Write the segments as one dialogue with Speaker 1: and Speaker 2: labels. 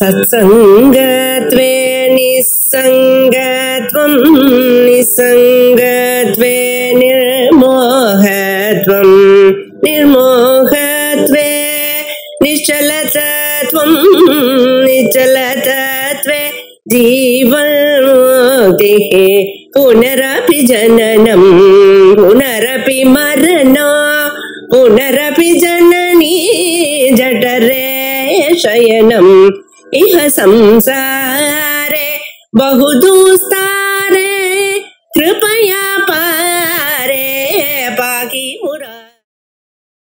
Speaker 1: सत्संगत्वे निस्संगत्वं निस्संगत्वे निर्मोहत्वं निर्मोहत्वे निश्चलतत्वं निश्चलतत्वे जीवन्मुक्तिः पुनरपि जननं पुनरपि मरणं पुनरपि जननी जठरे शयनम् इह संसारे बहुदुस्तारे कृपया पारे பாகி முரா.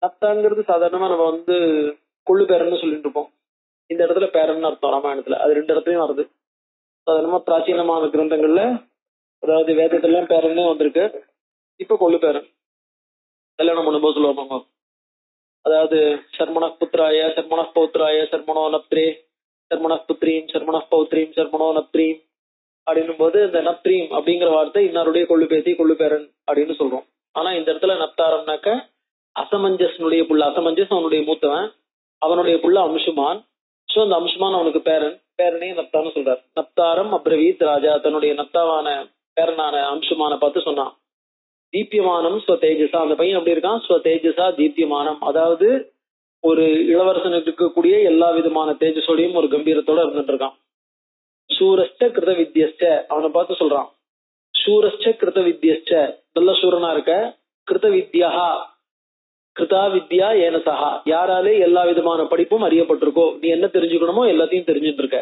Speaker 2: நப்தாங்கிறது சாதாரணமா நம்ம கொள்ளு பேரன்னு சொல்லிட்டு இருப்போம். இந்த இடத்துல பேரன்னு அர்த்தம் ராமாயணத்துல. அது ரெண்டு இடத்துலயும் வருது. சாதாரணமா பிராச்சீனமான கிரந்தங்கள்ல, அதாவது வேதத்தெல்லாம் பேரன்னு வந்திருக்கு. இப்ப கொள்ளு பேரன் கல்யாணம் பண்ணும்போது சொல்லுவாங்க, அதாவது சர்மண புத்திராய சர்மண பௌத்ராய சர்மணோ நப்திரே சர்மண புத்ரீம் சர்மண பௌத்ரீம் சர்மணோ நப்திரீம் அப்படின்னும் போது இந்த நப்திரீம் அப்படிங்கிற வார்த்தை இன்னாருடைய கொள்ளு பேத்தி கொள்ளு பேரன் அப்படின்னு சொல்றோம். ஆனா இந்த இடத்துல நப்தாரம்னாக்க அசமஞ்சஸ்னுடைய புள்ள. அசமஞ்சஸ் அவனுடைய மூத்தவன், அவனுடைய புள்ள அம்சுமான். சோ அந்த அம்சுமான் அவனுக்கு பேரன், பேரனே நப்தான்னு சொல்றார். நப்தாரம் அப்ரவீத் ராஜா தன்னுடைய நப்தாவான பேரனான அம்சுமான பார்த்து சொன்னான், தீப்யமானம் ஸ்வ தேஜசா. அந்த பையன் எப்படி இருக்கான்? ஸ்வ தேஜசா தீப்யமானம், அதாவது ஒரு இளவரசனுக்கு இருக்கக்கூடிய எல்லா விதமான தேஜஸோடையும் ஒரு கம்பீரத்தோட இருந்துட்டு இருக்கான். சூரஸ்ட கிருத வித்யஸ்ட, அவனை பார்த்து சொல்றான், சூரஸ்ட கிருத வித்யஸ்ட, நல்ல சூரனா இருக்க. கிருத வித்யா கிருதா வித்யா ஏனசகா, யாராலே எல்லா விதமான படிப்பும் அறியப்பட்டிருக்கோ, நீ என்ன தெரிஞ்சுக்கணுமோ எல்லாத்தையும் தெரிஞ்சுட்டு இருக்க.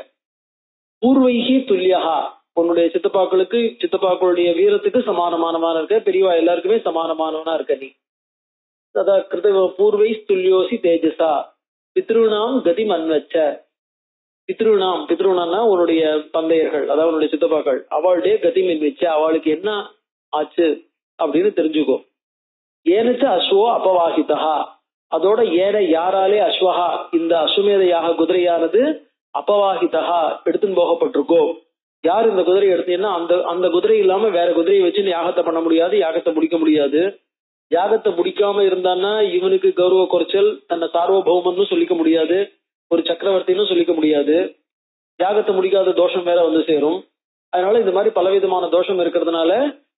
Speaker 2: பூர்வைகி துல்லியகா, உன்னுடைய சித்தப்பாக்களுக்கு சித்தப்பாக்களுடைய வீரத்துக்கு சமானமானவனா இருக்க. பெரியவா எல்லாருக்குமே சமானமானவனா இருக்க நீ. அதான் கிருத பூர்வை துல்லியோசி தேஜசா பித்ருணாம் கதி மன்வச்ச. பித்ருணாம், பித்ருணாம்னா உன்னுடைய தந்தையர்கள், அதாவது உன்னுடைய சித்தப்பாக்கள், அவளுடைய கதி மின்வச்ச, அவளுக்கு என்ன ஆச்சு அப்படின்னு தெரிஞ்சுக்கோ. ஏனச்ச அஸ்வோ அபவாகிதா, அதோட ஏற யாராலே அஸ்வஹா இந்த அஸ்வமேதையாக குதிரையானது அபவாகிதா எடுத்துன்னு போகப்பட்டிருக்கோ. யார் இந்த குதிரையை எடுத்தீங்கன்னா அந்த அந்த குதிரை இல்லாம வேற குதிரையை வச்சு யாகத்தை பண்ண முடியாது, யாகத்தை முடிக்க முடியாது. யாகத்தை முடிக்காம இருந்தான்னா இவனுக்கு கௌரவ குறைச்சல், தன்னை சார்வபௌமன்னு சொல்லிக்க முடியாது, ஒரு சக்கரவர்த்தின்னு சொல்லிக்க முடியாது. யாகத்தை முடிக்காத தோஷம் வேற சேரும். அதனால இந்த மாதிரி பலவிதமான தோஷம் இருக்கிறதுனால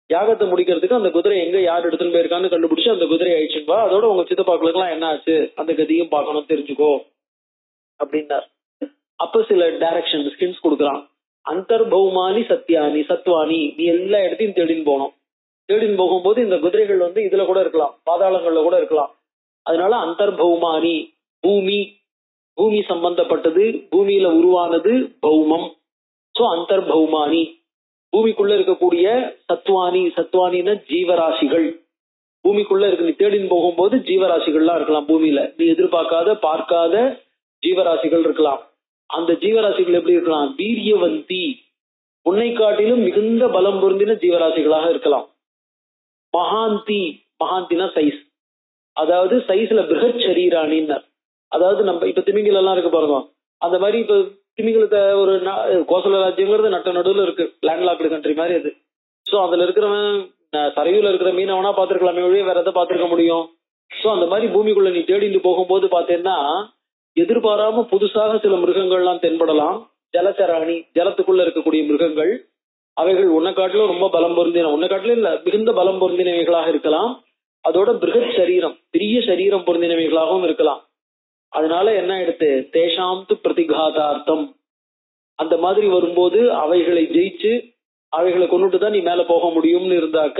Speaker 2: யாகத்தை முடிக்கிறதுக்கு அந்த குதிரை எங்க யார் எடுத்துன்னு போயிருக்கான்னு கண்டுபிடிச்சு அந்த குதிரை அழிச்சுப்பா. அதோட உங்க சித்தப்பாக்களுக்கு எல்லாம் என்ன ஆச்சு அந்த கதியும் பார்க்கணும், தெரிஞ்சுக்கோ அப்படின்னார். அப்ப சில டைரக்ஷன் ஸ்கின்ஸ் கொடுக்குறான். அந்தர்பௌமானி சத்யானி சத்வானி, நீ எல்லா இடத்தையும் தேடின்னு போகணும். தேடின்னு போகும்போது இந்த குதிரைகள் இதுல கூட இருக்கலாம், பாதாளங்கள்ல கூட இருக்கலாம். அதனால அந்தர்பௌமானி, பூமி, பூமி சம்பந்தப்பட்டது, பூமியில உருவானது பௌமம். சோ அந்தர்பௌமானி, பூமிக்குள்ள இருக்கக்கூடிய சத்வானி, சத்வானின்னா ஜீவராசிகள். பூமிக்குள்ள இருக்கு, நீ தேடின்னு போகும்போது ஜீவராசிகள்லாம் இருக்கலாம். பூமியில நீ எதிர்பார்க்காத பார்க்காத ஜீவராசிகள் இருக்கலாம். அந்த ஜீவராசிகள் எப்படி இருக்கலாம்? வீரியவந்தி, உன்னை காட்டிலும் மிகுந்த பலம் பொருந்தின ஜீவராசிகளாக இருக்கலாம். மகாந்தி, மகாந்தினா சைஸ், அதாவது சைஸ்ல பிருகத் சரீராணின்னர். அதாவது நம்ம இப்ப திமிங்கலம் எல்லாம் இருக்கு பாருங்க, அந்த மாதிரி இப்ப திமிங்கலத்தை ஒரு கோசல ராஜ்யங்கிறது நட்ட நடுவில் இருக்கு, லேண்ட்லாக்டு கண்ட்ரி மாதிரி அது. சோ அதுல இருக்கிறவன் சரையூல இருக்கிற மீனவனா பாத்துருக்கலாமே ஒழிய வேற எதை பாத்துருக்க முடியும். சோ அந்த மாதிரி பூமிக்குள்ள நீ தேடிட்டு போகும்போது பாத்தீங்கன்னா எதிர்பாராம புதுசாக சில மிருகங்கள்லாம் தென்படலாம். ஜலச்சராணி, ஜலத்துக்குள்ள இருக்கக்கூடிய மிருகங்கள், அவைகள் உன்னை காட்டிலும் ரொம்ப பலம் பொருந்தின, உன்னை காட்டிலும் இல்ல மிகுந்த பலம் பொருந்தினவைகளாக இருக்கலாம். அதோட பிருகத் சரீரம், பெரிய சரீரம் பொருந்தினவைகளாகவும் இருக்கலாம். அதனால என்ன எடுத்து தேஷாம்து பிரதிகாதார்த்தம், அந்த மாதிரி வரும்போது அவைகளை ஜெயிச்சு அவைகளை கொண்டுட்டு தான் நீ மேல போக முடியும்னு இருந்தாக்க,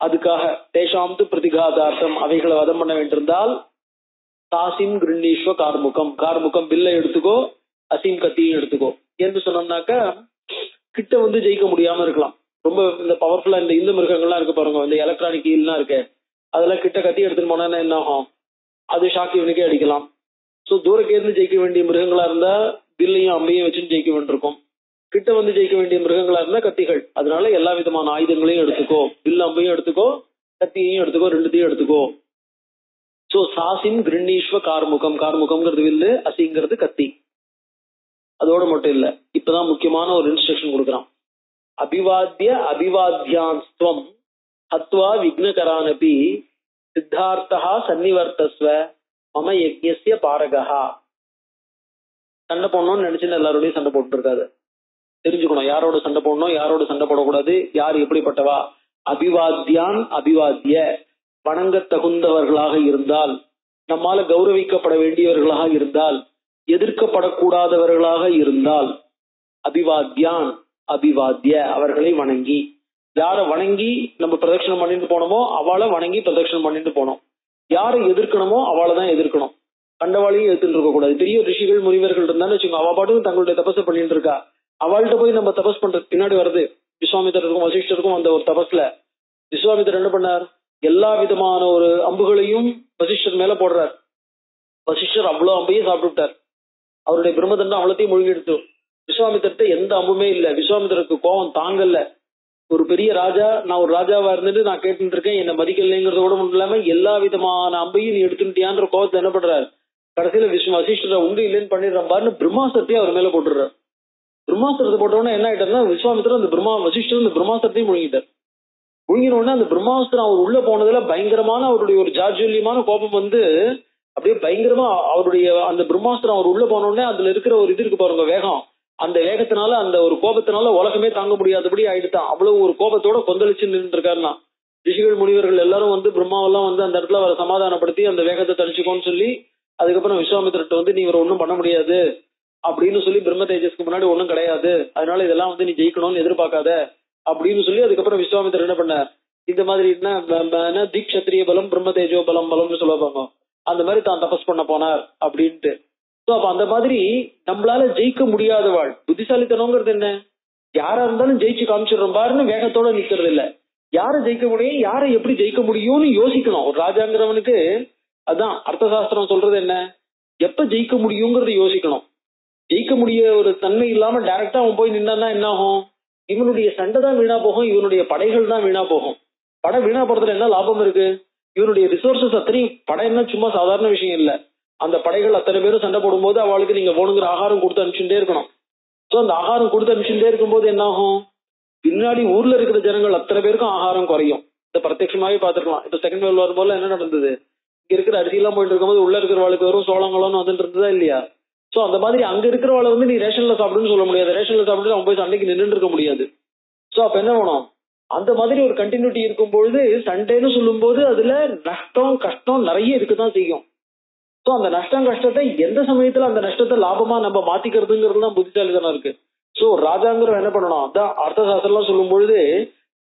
Speaker 2: அதுக்காக தேஷாம்து பிரதிகாதார்த்தம் அவைகளை வதம் பண்ண வேண்டியிருந்தால் தாசிம் கிருண்ணீஸ்வ கார்முகம், கார்முகம் வில்லை எடுத்துக்கோ, அசீம் கத்தியும் எடுத்துக்கோ என்று சொன்னோம்னாக்க கிட்ட ஜெயிக்க முடியாம இருக்கலாம். ரொம்ப இந்த பவர்ஃபுல்லா இந்த மிருகங்கள்லாம் இருக்கு பாருங்க, இந்த எலக்ட்ரானிக் ஈல்லாம் இருக்கு, அதெல்லாம் கிட்ட கத்தி எடுத்துட்டு போனா என்ன ஆகும்? அது ஷாக் இவனுக்கே அடிக்கலாம். சோ தூரக்கே இருந்து ஜெயிக்க வேண்டிய மிருகங்களா இருந்தா வில்லையும் அம்பையும் வச்சுன்னு ஜெயிக்க வேண்டியிருக்கும். கிட்ட ஜெயிக்க வேண்டிய மிருகங்களா இருந்தா கத்திகள். அதனால எல்லா விதமான ஆயுதங்களையும் எடுத்துக்கோ, வில் அம்பையும் எடுத்துக்கோ, கத்தியையும் எடுத்துக்கோ, ரெண்டுத்தையும் எடுத்துக்கோ. சோ சாசிம் கிருண்ணீஸ்வ கார்முகம், கார்முகம்ங்கிறது வில்லு, அசிங்கிறது கத்தி. அதோட மட்டும் இல்ல, இப்பதான் முக்கியமான ஒரு இன்ஸ்ட்ரக்ஷன் கொடுக்குறான். அபிவாத்திய அபிவாத்தியான்ஸ்துவம் ஹத்வா விக்னகரானபி சித்தார்த்தா சன்னிவர்த்தஸ்வ மம யஜ்ஞஸ்ய பாரகஹா. சண்டை போடணும்னு நினைச்சுன்னு எல்லாரோடையும் சண்டை போட்டு இருக்காது. தெரிஞ்சுக்கணும் யாரோட சண்டை போடணும், யாரோட சண்டை போடக்கூடாது, யார் எப்படிப்பட்டவா. அபிவாத்தியான் அபிவாத்திய, வணங்க தகுந்தவர்களாக இருந்தால், நம்மால கௌரவிக்கப்பட வேண்டியவர்களாக இருந்தால், எதிர்க்கப்படக்கூடாதவர்களாக இருந்தால், அபிவாத்தியான் அபிவாத்திய, அவர்களை வணங்கி. யார வணங்கி நம்ம பிரதட்சணம் பண்ணிட்டு போனோமோ அவளை வணங்கி பிரதட்சணம் பண்ணிட்டு போனோம். யாரை எதிர்க்கணுமோ அவளை தான் எதிர்க்கணும். கண்டவாளையும் எதிர்த்து இருக்க கூடாது. பெரிய ரிஷிகள் முனிவர்கள் இருந்தாலும் வச்சுக்கோங்க, அவ பாட்டுக்கு தங்களுடைய தபஸை பண்ணிட்டு இருக்கா. அவள்கிட்ட போய் நம்ம தபஸ் பண்றது பின்னாடி வருது. விஸ்வாமித்திரருக்கும் வசிஷ்டருக்கும் அந்த ஒரு தபஸ்ல விஸ்வாமித்திரர் என்ன பண்ணார், எல்லா விதமான ஒரு அம்புகளையும் வசிஷ்டர் மேல போடுறார். வசிஷ்டர் அவ்வளவு அம்பையும் சாப்பிட்டுட்டார். அவருடைய பிரம்மதண்டம் அவ்வளோத்தையும் மூழ்கி எடுத்து. விஸ்வாமித்திரத்தை எந்த அம்புமே இல்லை. விஸ்வாமித்திரருக்கு கோபம் தாங்கல்ல. ஒரு பெரிய ராஜா, நான் ஒரு ராஜாவா இருந்துட்டு நான் கேட்டு இருக்கேன், என்ன மதிக்கலைங்கிறத கூட மட்டும் இல்லாம எல்லா விதமான அம்பையும் நீ எடுத்துட்டியான்ற கோபத்தை என்ன பண்றாரு, கடைசியில வசிஷ்டரை உண்டு இல்லைன்னு பண்ணிடுறான் பாருன்னு பிரம்மாஸ்திரத்தையும் அவர் மேல போட்டுறாரு. பிரம்மாஸ்திரத்தை போட்டோன்னா என்ன ஆயிட்டாருன்னா, விஸ்வாமித்திரர் அந்த வசிஷ்டர் அந்த பிரம்மாஸ்திரத்தையும் முழுங்கிட்டார். முழுங்கின உடனே அந்த பிரம்மாஸ்திரம் அவர் உள்ள போனதுல பயங்கரமான அவருடைய ஒரு ஜாஜ்வல்யமான கோபம் வந்து அப்படியே பயங்கரமா அவருடைய அந்த பிரம்மாஸ்திரம் அவர் உள்ள போன உடனே அதுல இருக்கிற ஒரு இது இருக்கு பாருங்க, வேகம். அந்த வேகத்தினால அந்த ஒரு கோபத்தினால உலகமே தாங்க முடியாதபடி ஆயிடுதான். அவ்வளவு ஒரு கோபத்தோட கொந்தளிச்சு நின்று இருக்காருன்னா, ரிஷிகள் முனிவர்கள் எல்லாரும் வந்து பிரம்மாவெல்லாம் வந்து அந்த இடத்துல அவரை சமாதானப்படுத்தி அந்த வேகத்தை தணிச்சுக்கோன்னு சொல்லி, அதுக்கப்புறம் விஸ்வாமித்திரட்ட வந்து நீ இவரை ஒன்றும் பண்ண முடியாது அப்படின்னு சொல்லி, பிரம்ம தேஜஸ்க்கு முன்னாடி ஒன்றும் கிடையாது, அதனால இதெல்லாம் வந்து நீ ஜெயிக்கணும்னு எதிர்பார்க்காத அப்படின்னு சொல்லி, அதுக்கப்புறம் விஸ்வாமித்திரர் என்ன பண்ண, இந்த மாதிரி தீக்ஷத்திரிய பலம் பிரம்ம தேஜோ பலம் பலம்னு சொல்லுவாங்க, அந்த மாதிரி தான் தபஸ் பண்ண போனார் அப்படின்ட்டு. அப்ப அந்த மாதிரி நம்மளால ஜெயிக்க முடியாதவாள். புத்திசாலித்தனங்கிறது என்ன, யாரா இருந்தாலும் ஜெயிச்சு காமிச்சிடுறோம் பாருன்னு வேகத்தோட நிக்கிறது இல்ல. யாரை ஜெயிக்க முடியும், யாரை எப்படி ஜெயிக்க முடியும்னு யோசிக்கணும். ஒரு ராஜாங்கிறவனுக்கு அதான் அர்த்த சாஸ்திரம் சொல்றது என்ன, எப்ப ஜெயிக்க முடியுங்கிறத யோசிக்கணும். ஜெயிக்க முடிய ஒரு தன்மை இல்லாம டைரக்டா அவன் போய் நின்னா என்ன ஆகும், இவனுடைய சண்டை தான் வீணா போகும், இவனுடைய படைகள் தான் வீணா போகும். படை வீணா போறதுல என்ன லாபம் இருக்கு, இவனுடைய ரிசோர்சஸ் அத்தனையும். படை என்ன சும்மா சாதாரண விஷயம் இல்ல. அந்த படைகள் அத்தனை பேரும் சண்டை போடும்போது அவளுக்கு நீங்க போனுங்கிற ஆகாரம் கொடுத்து அனுப்பிச்சுட்டே இருக்கணும். சோ அந்த ஆகாரம் கொடுத்து அனுப்பிச்சுட்டே இருக்கும்போது என்ன ஆகும், பின்னாடி ஊர்ல இருக்கிற ஜனங்கள் அத்தனை பேருக்கும் ஆகாரம் குறையும். இந்த பிரத்யட்சமாவே பாத்துக்கலாம். இப்ப செகண்ட் வேர்ல்ட் வார் போல என்ன நடந்தது, இங்க இருக்கிற அரிசி எல்லாம் போயிட்டு இருக்கும்போது உள்ள இருக்கிறவளுக்கு வெறும் சோளங்களும் வந்துட்டு இருந்ததா இல்லையா. சோ அந்த மாதிரி அங்க இருக்கிறவளை வந்து நீ ரேஷன்ல சாப்பிடுன்னு சொல்ல முடியாது. ரேஷன்ல சாப்பிட்டு அவன் போய் சண்டைக்கு நின்று இருக்க முடியாது. சோ அப்ப என்ன வேணும், அந்த மாதிரி ஒரு கண்டினியூட்டி இருக்கும்பொழுது சண்டைன்னு சொல்லும் போது அதுல நஷ்டம் கஷ்டம் நிறைய இருக்குதான் செய்யும். சோ அந்த நஷ்டம் கஷ்டத்தை எந்த சமயத்துல அந்த நஷ்டத்தை லாபமா நம்ம மாத்திக்கிறதுங்கிறது தான் புத்திசாலித்தனம் இருக்கு. சோ ராஜாங்கிற என்ன பண்ணணும், அதான் அர்த்த சாஸ்திரம் சொல்லும் பொழுது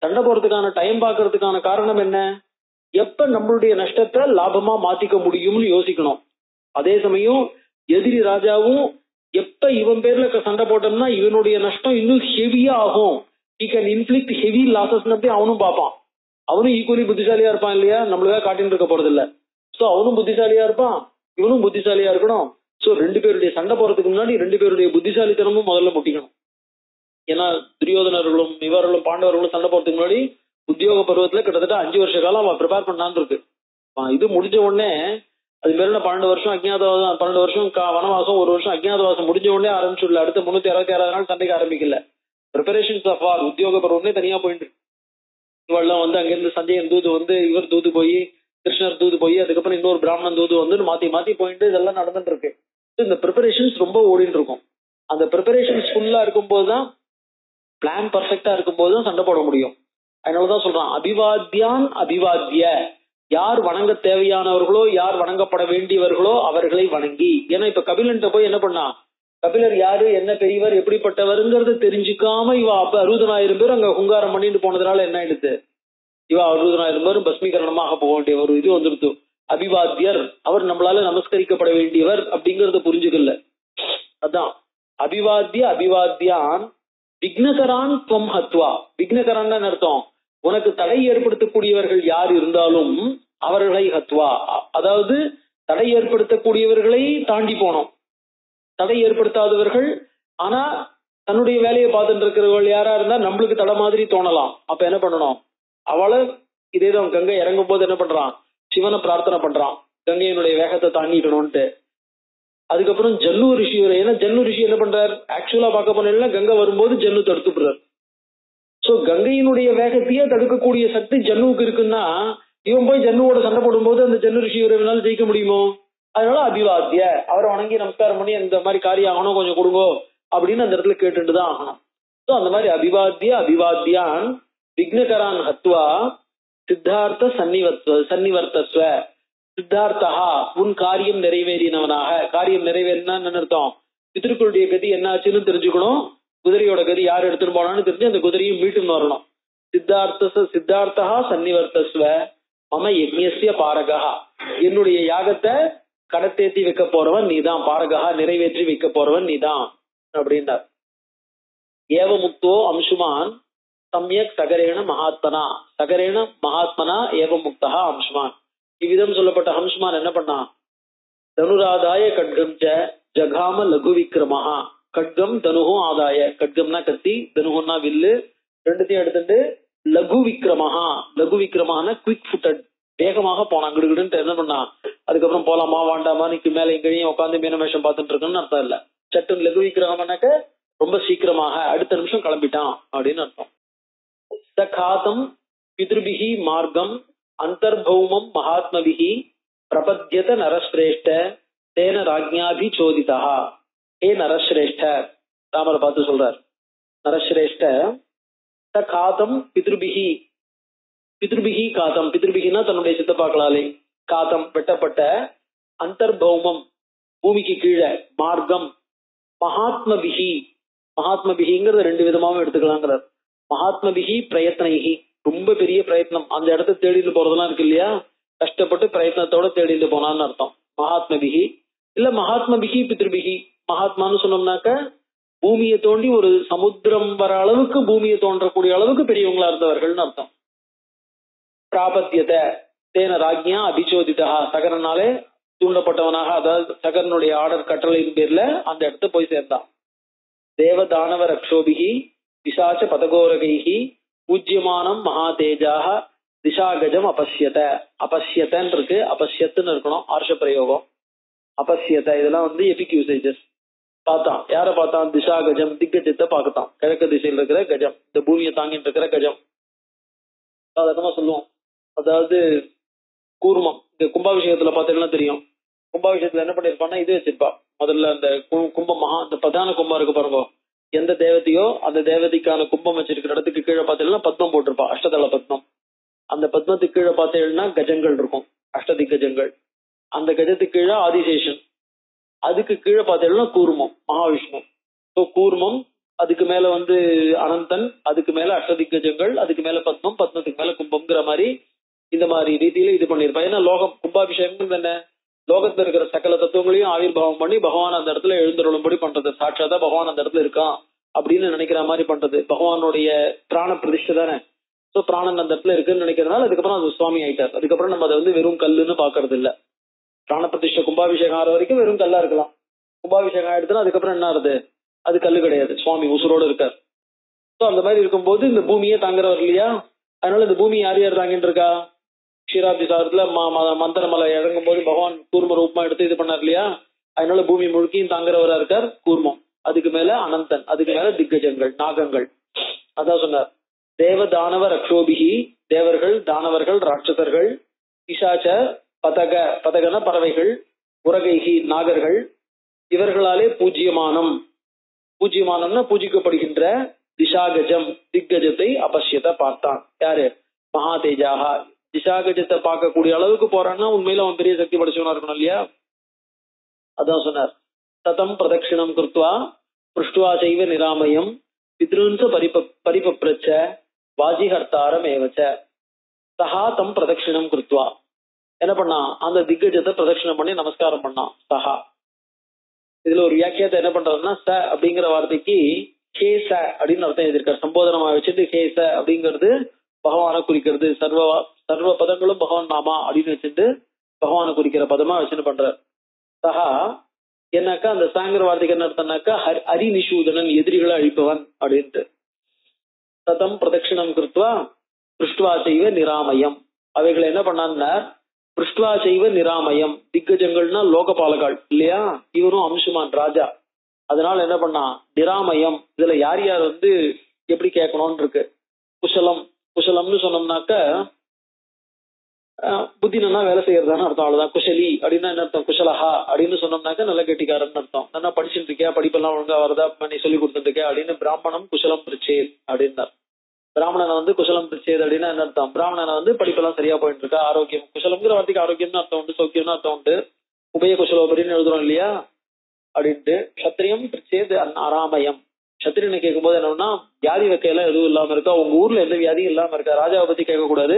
Speaker 2: சண்டை போறதுக்கான டைம் பாக்குறதுக்கான காரணம் என்ன, எப்ப நம்மளுடைய நஷ்டத்தை லாபமா மாத்திக்க முடியும்னு யோசிக்கணும். அதே சமயம் எதிரி ராஜாவும் எப்ப இவன் பேர்ல சண்டை போட்டோம்னா இவனுடைய நஷ்டம் இன்னும் ஹெவியா ஆகும், he can inflict heavy losses அப்படி அவனும் பார்ப்பான். அவனும் ஈக்குவலி புத்திசாலியா இருப்பான் இல்லையா, நம்மளுக்காக காட்டின்னு இருக்க போறது இல்ல. சோ அவனும் புத்திசாலியா இருப்பான், இவனும் புத்திசாலியா இருக்கணும். சோ ரெண்டு பேருடைய சண்டை போறதுக்கு முன்னாடி ரெண்டு பேருடைய புத்திசாலித்தனமும் முதல்ல முட்டிக்கணும். ஏன்னா துரியோதனர்களும் இவர்களும் பாண்டவர்களும் சண்டை போறதுக்கு முன்னாடி உத்தியோக பருவத்துல கிட்டத்தட்ட 5 வருஷ காலம் அவன் ப்ரிப்பேர் பண்ணான்னு இருக்கு. இது முடிஞ்ச உடனே அது மேல 12 வருஷம் அஜ்ஞாதவாசம், 12 வருஷம் வனவாசம், 1 வருஷம் அஜ்ஞாதவாசம் முடிஞ்ச உடனே ஆரம்பிச்சுடல. அடுத்த 366 நாள் சண்டைக்கு ஆரம்பிக்கல. ப்ரிப்பரேஷன்ஸ் ஆஃப் வார் உத்தியோக பருவமே தனியா போயிட்டு இவெல்லாம் வந்து அங்கிருந்து சஞ்சயன் தூது வந்து இவர் தூது போய் கிருஷ்ணர் தூது போய் அதுக்கப்புறம் இன்னொரு பிராமணன் தூது வந்து மாத்தி மாத்தி போயிட்டு இதெல்லாம் நடந்துட்டு இருக்கு. இந்த ப்ரிப்பரேஷன்ஸ் ரொம்ப ஓடிட்டு இருக்கும். அந்த ப்ரிப்பரேஷன்ஸ் ஃபுல்லா இருக்கும்போதுதான் பிளான் பர்ஃபெக்டா இருக்கும்போதுதான் சண்டை போட முடியும். அதனாலதான் சொல்றான் அபிவாத்தியான் அபிவாத்திய, யார் வணங்க தேவையானவர்களோ யார் வணங்கப்பட வேண்டியவர்களோ அவர்களை வணங்கி. ஏன்னா இப்ப கபிலன்ட்ட போய் என்ன பண்ணா, கபிலர் யாரு என்ன பெரியவர் எப்படிப்பட்டவருங்கிறது தெரிஞ்சுக்காம இவ அப்ப 60,000 பேர் அங்க ஹுங்காரம் பண்ணிட்டு போனதுனால என்ன ஆயிடுது, இவ 60,000 பேரும் பஸ்மீகரணமாக போக வேண்டிய ஒரு இது வந்துருது. அபிவாத்தியர், அவர் நம்மளால நமஸ்கரிக்கப்பட வேண்டியவர் அப்படிங்கறத புரிஞ்சுக்கல. அதான் அபிவாத்திய அபிவாத்தியான் விக்னகரான் துவம் ஹத்வா. விக்னகரான் அர்த்தம், உனக்கு தடை ஏற்படுத்தக்கூடியவர்கள் யார் இருந்தாலும் அவர்களை ஹத்வா, அதாவது தடை ஏற்படுத்தக்கூடியவர்களை தாண்டி போனோம். தடை ஏற்படுத்தாதவர்கள் ஆனா தன்னுடைய வேலையை பார்த்துட்டு இருக்கிறவர்கள் யாரா இருந்தா நம்மளுக்கு தடை மாதிரி தோணலாம். அப்ப என்ன பண்ணணும், அவளை இதேதான் கங்கை இறங்கும் போது என்ன பண்றான், சிவனை பிரார்த்தனை பண்றான் கங்கையினுடைய வேகத்தை தாண்டிடணும்ட்டு. அதுக்கப்புறம் ஜன்னு ரிஷி, ஏன்னா ஜன்னு ரிஷி என்ன பண்றாரு, ஆக்சுவலா பார்க்க போனா கங்கை வரும்போது ஜன்னு தடுத்துப்படுறாரு. சோ கங்கையினுடைய வேகத்தையே தடுக்கக்கூடிய சக்தி ஜன்னுவுக்கு இருக்குன்னா இவன் போய் ஜன்னுவோட சண்டை போடும்போது அந்த ஜன்னு ரிஷி இவரால் ஜெயிக்க முடியுமோ, அதனால அபிவாத்திய அவரை வணங்கி நமஸ்காரம் பண்ணி இந்த மாதிரி காரியம் ஆகணும் கொஞ்சம் கொடுங்கோ அப்படின்னு அந்த இடத்துல கேட்டுட்டுதான் ஆகணும். சோ அந்த மாதிரி அபிவாத்தியான் விக்னகரான் ஹத்வா சித்தார்த்த சன்னிவர்த்தஸ்வ சித்தார்த்தா உன் காரியம் நிறைவேறினவனாக. காரியம் நிறைவேறினான்னு அர்த்தம், பித்திருக்களுடைய கதி என்னாச்சுன்னு தெரிஞ்சுக்கணும், குதிரையோட கதி யார் எடுத்துட்டு போனான்னு தெரிஞ்சு அந்த குதிரையும் மீட்டுன்னு வரணும். சித்தார்த்தா சன்னிவர்த்தஸ்வ மம யஜ்ஞஸ்ய பாரகா, என்னுடைய யாகத்தை கடத்தேத்தி வைக்க போறவன் நீதான், பாரகா நிறைவேற்றி வைக்க போறவன் நீதான் அப்படின்னார். ஏவ முக்தோ அம்சுமான் சமயக் சகரேண மகாத்மனா ஏவ முக்தா அம்சுமான். இவ்விதம் சொல்லப்பட்ட ஹம்சுமான் என்ன பண்ணா, தனுராதாய கட்கம் ஜகாம லகு விக்ரமஹா. கட்கம் தனுகும் ஆதாய, கட்கம்னா கத்தி, தனுகுன்னா வில்லு, ரெண்டுத்தையும் எடுத்துட்டு லகு விக்ரமான குவிக் ஃபுட்டட், வேகமாக போனான் கிடுகிடுன்னு. என்ன பண்ணா, அதுக்கப்புறம் போலாமா வேண்டாமா நிக்கு மேல எங்கேயும் உட்காந்து மீனமேஷம் பார்த்துட்டு இருக்குன்னு அர்த்தம் இல்ல. சட்டுன்னு லகு விக்ரமனாக்க ரொம்ப சீக்கிரமாக அடுத்த நிமிஷம் கிளம்பிட்டான் அப்படின்னு அர்த்தம். சகாதம் பித்ருபிஹி மார்க்கம் அந்தர்பௌமம் மகாத்மபிஹி பிரபத்யத நரஸ்ரேஷ்ட தேன ராஜ்ஞாபி சோதிதா. ஏ நரஸ்ரேஷ்ட, ராமரை பார்த்து சொல்றார், நரஸ்ரேஷ்ட காதம் பித்ருபிஹி, பித்ருபிஹி காதம், பித்ருபிஹினா தன்னுடைய சித்தப்பாக்களாலே, காதம் வெட்டப்பட்ட, அந்தர்பௌமம் பூமிக்கு கீழே, மார்க்கம் மகாத்மபிஹி, மகாத்மபிஹிங்கிறது ரெண்டு விதமாவும் எடுத்துக்கலாங்கிறார். மகாத்மபிஹி பிரயத்னைஹி, ரொம்ப பெரிய பிரயத்னம், அந்த இடத்த தேடிட்டு போறதெல்லாம் இருக்கு இல்லையா, கஷ்டப்பட்டு பிரயத்னத்தோட தேடிட்டு போனான்னு அர்த்தம் மகாத்மபிஹி. இல்ல மகாத்மபிஹி பித்ருபிஹி, மகாத்மான்னு சொன்னோம்னாக்க பூமியை தோண்டி ஒரு சமுத்திரம் வர அளவுக்கு பூமியை தோன்றக்கூடிய அளவுக்கு பெரியவங்களா இருந்தவர்கள்னு அர்த்தம். பிராபத்தியத்தை தேன ராஜ்யா அபிச்சோதிதா, சகரனாலே தூண்டப்பட்டவனாக, அதாவது சகரனுடைய ஆர்டர் கட்டளையின் பேர்ல அந்த இடத்த போய் சேர்ந்தான். தேவதானவ ரக்ஷோபிகி பிசாச்ச பதகோரகைஹி பூஜ்யமானம் மகாதேஜாக திசாகஜம் அபஸ்யத. அபஸ்யத்தன்னு இருக்கு, அபஸ்யத்துன்னு இருக்கணும் ஆர்ஷ பிரயோகம். அபஸ்யத இதெல்லாம் எபிக் யூசேஜஸ். பார்த்தான், யார பார்த்தான், திசாகஜம் திக்கஜத்தை பார்த்தான், கிழக்கு திசையில் இருக்கிற கஜம், இந்த பூமியை தாங்கிட்டு இருக்கிற கஜம். சாதாரணமா சொல்லுவோம், அதாவது கூர்மம். இந்த கும்பாபிஷேகத்துல பார்த்தீங்கன்னா தெரியும், கும்பாபிஷேகத்துல என்ன பண்ணிருப்பான்னா இது வச்சிருப்பா, முதல்ல அந்த கும்பம் மகா, அந்த பிரதான கும்பம் இருக்கு பாருங்க, எந்த தேவதையோ அந்த தேவதைக்கான கும்பம் வச்சிருக்கிற இடத்துக்கு கீழே பார்த்தீங்கன்னா பத்மம் போட்டிருப்பா, அஷ்டதள பத்மம். அந்த பத்மத்துக்கு கீழே பார்த்தீங்கன்னா கஜங்கள் இருக்கும், அஷ்டதிகஜங்கள். அந்த கஜத்துக்கு கீழே ஆதிசேஷன், அதுக்கு கீழே பார்த்தீங்கன்னா கூர்மம் மகாவிஷ்ணு. ஸோ கூர்மம், அதுக்கு மேல அனந்தன், அதுக்கு மேல அஷ்டதிகஜங்கள், அதுக்கு மேல பத்மம், பத்மத்துக்கு மேல கும்பம்ங்கிற மாதிரி இந்த மாதிரி ரீதியில இது பண்ணிருப்பான். ஏன்னா லோகம் கும்பாபிஷேகம் என்ன, லோகத்துல இருக்கிற சகல தத்துவங்களையும் ஆவிர்வாவம் பண்ணி பகவான் அந்த இடத்துல எழுந்தருளும்படி பண்றது. சாட்சாத்தா பகவான் அந்த இடத்துல இருக்கான் அப்படின்னு நினைக்கிற மாதிரி பண்றது. பகவானுடைய பிராண பிரதிஷ்டை தானே. ஸோ பிராணன் அந்த இடத்துல இருக்குன்னு நினைக்கிறதுனால அதுக்கப்புறம் அது சுவாமி ஆயிட்டார். அதுக்கப்புறம் நம்ம அதை வெறும் கல்லுன்னு பாக்குறது இல்ல. பிராண பிரதிஷ்டை கும்பாபிஷேகம் ஆகிற வரைக்கும் வெறும் கல்லா இருக்கலாம். கும்பாபிஷேகம் ஆயிடுச்சுன்னா அதுக்கப்புறம் என்ன ஆகுது, அது கல்லு கிடையாது, சுவாமி உசுரோடு இருக்கார். ஸோ அந்த மாதிரி இருக்கும்போது இந்த பூமியே தாங்குறவர் இல்லையா, அதனால இந்த பூமி யார் யார் தாங்கிட்டு இருக்கா, க்ஷீராப்தி சாரத்துல மந்திரமலை இறங்கும் போது பகவான் கூர்ம ரூபமா எடுத்து இது பண்ணார் இல்லையா, அதனால பூமி முழுக்கையும் தாங்குறவரா இருக்கார் கூர்மம். அதுக்கு மேல அனந்தன், அதுக்கு மேல திக்கஜங்கள் நாகங்கள். அதான் சொன்னார், தேவ தானவ ரக்ஷோபிகி, தேவர்கள் தானவர்கள் ராட்சசர்கள், பிசாச்ச பதக, பதகன பறவைகள், உரகைகி நாகர்கள், இவர்களாலே பூஜ்யமானம், பூஜ்யமானம்னா பூஜிக்கப்படுகின்ற திசாகஜம் திக்கஜத்தை அபஷ்யத்தை பார்த்தான். யாரு, மகாதேஜாகா. திசாகஜத்தை பார்க்கக்கூடிய அளவுக்கு போறான்னா உண்மையில அவன் பெரிய சக்தி படைச்சவனா இருக்கணும் இல்லையா. அதான் சொன்னார், ததம் பிரதட்சிணம் கிருத்வா பிருஷ்டுவா செய்வ நிராமயம் பித்ருன்ச பரிபப்ரச்ச வாஜிஹர்த்தாரம் ஏவச்ச. சஹா தம் பிரதட்சிணம் கிருத்வா, என்ன பண்ணா, அந்த திக்கஜத்தை பிரதட்சிணம் பண்ணி நமஸ்காரம் பண்ணான். சஹா, இதுல ஒரு வியாக்கியத்தை என்ன பண்றதுன்னா, ச அப்படிங்கிற வார்த்தைக்கு ஹே ச அப்படின்னு அர்த்தம் எழுதியிருக்காரு. சம்போதனமா வச்சுட்டு ஹே ச அப்படிங்கிறது பகவானை குறிக்கிறது. சர்வ பதங்களும் பகவான் நாமா அப்படின்னு வச்சுட்டு பகவானை குறிக்கிற பதமா வச்சுன்னு பண்றார். சஹா என்னக்கா, அந்த சாங்கிற வார்த்தைக்கு என்ன அர்த்தம்னாக்கா ஹரிநிஷூதனன், எதிரிகளை அழிப்பவன் அப்படின்ட்டு. ததம் பிரதட்சிணம் கிருத்வா பிருஷ்டுவா செய்வ நிராமயம், அவைகளை என்ன பண்ணான்னா பிருஷ்டுவா செய்வ நிராமயம். திக்கஜங்கள்னா லோகபாலகாள் இல்லையா, இவரும் அம்சுமான் ராஜா. அதனால என்ன பண்ணா நிராமயம். இதுல யார் யார் எப்படி கேட்கணும்னு இருக்கு. குசலம், குசலம்னு சொன்னோம்னாக்க புத்தி நல்லா வேலை செய்யறதான்னு அர்த்தம். அவ்வளவுதான். குஷலி அப்படின்னா என்ன அர்த்தம்? குஷலஹா அப்படின்னு சொன்னோம்னாக்க நல்ல கெட்டிக்காரன்னு அர்த்தம். நல்லா படிச்சுட்டு இருக்கியா, படிப்பெல்லாம் ஒழுங்கா வருதா, நீ சொல்லி கொடுத்துட்டு இருக்கியா அப்படின்னு. பிராமணம் குஷலம் பிரிச்சேத் அப்படின்னார். பிராமணனை வந்து குஷலம் பிரிச்சேத் அப்படின்னா என்ன அர்த்தம்? பிராமணனை வந்து படிப்பெல்லாம் சரியா போயிட்டு இருக்கா, ஆரோக்கியம். குஷலம்ங்கிற வார்த்தைக்கு ஆரோக்கியம்னு அர்த்தம் உண்டு, சௌக்கியம்னு அர்த்தம் உண்டு. உபய குஷலோபரின்னு எழுதுறோம் இல்லையா அப்படின்ட்டு. சத்திரியம் பிரிச்சேத் அராமயம். சத்திரியனை கேட்கும் போது என்னன்னா, வியாதி வைக்கையெல்லாம் எதுவும் இல்லாம இருக்கா, உங்க ஊர்ல எந்த வியாதியும் இல்லாம இருக்கா, ராஜாவை பத்தி கேட்கக்கூடாது,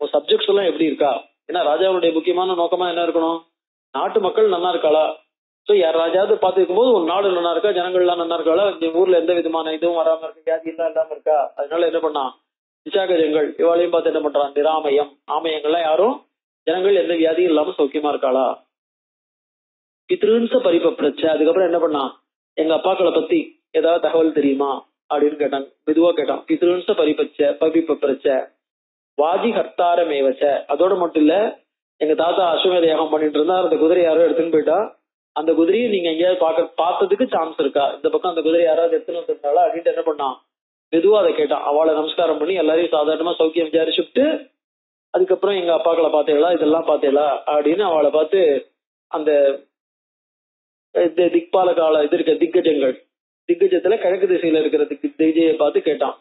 Speaker 2: உங்க சப்ஜெக்ட்ஸ் எல்லாம் எப்படி இருக்கா. ஏன்னா ராஜாவுடைய முக்கியமான நோக்கமா என்ன இருக்கணும்? நாட்டு மக்கள் நல்லா இருக்காளா. சோ யார் ராஜாவது பார்த்துக்கும் போது ஒரு நாடு நல்லா இருக்கா, ஜனங்கள் எல்லாம் நல்லா இருக்காளா, இந்த ஊர்ல எந்த விதமான இதுவும் வராம இருக்கு, வியாதி எல்லாம் இல்லாம இருக்கா. அதனால என்ன பண்ணா, விசாகஜங்கள் இவாளையும் பார்த்து என்ன பண்றான், நிராமயம். ஆமயங்கள்லாம் யாரும் ஜனங்கள் எந்த வியாதியும் இல்லாம சௌக்கியமா இருக்காளா. பித்ருன்ச பரிபப்ரச்ச. அதுக்கப்புறம் என்ன பண்ணா, எங்க அப்பாக்களை பத்தி ஏதாவது தகவல் தெரியுமா அப்படின்னு கேட்டான். மெதுவா கேட்டான். பித்ருன்ச பரிபப்ரச்ச வாஜி ஹர்த்தாரமேவச்ச. அதோட மட்டும் இல்ல, எங்க தாத்தா அஸ்வமேத யாகம் பண்ணிட்டு இருந்தா, அந்த குதிரை யாரோ எடுத்துன்னு போயிட்டா, அந்த குதிரையை நீங்க எங்கேயாவது பார்த்ததுக்கு சான்ஸ் இருக்கா, இந்த பக்கம் அந்த குதிரை யாராவது எடுத்துன்னு வந்திருந்தாளா அப்படின்ட்டு என்ன பண்ணான், மெதுவா அதை கேட்டான். அவளை நமஸ்காரம் பண்ணி எல்லாரையும் சாதாரணமா சௌக்கியம் விசாரிச்சுட்டு, அதுக்கப்புறம் எங்க அப்பாக்களை பார்த்தேளா, இதெல்லாம் பார்த்தேளா அப்படின்னு அவளை பார்த்து அந்த திக்பால கால இது இருக்க திக்கஜங்கள், திக்கஜத்துல கிழக்கு திசையில இருக்கிற திஜையை பார்த்து கேட்டான்.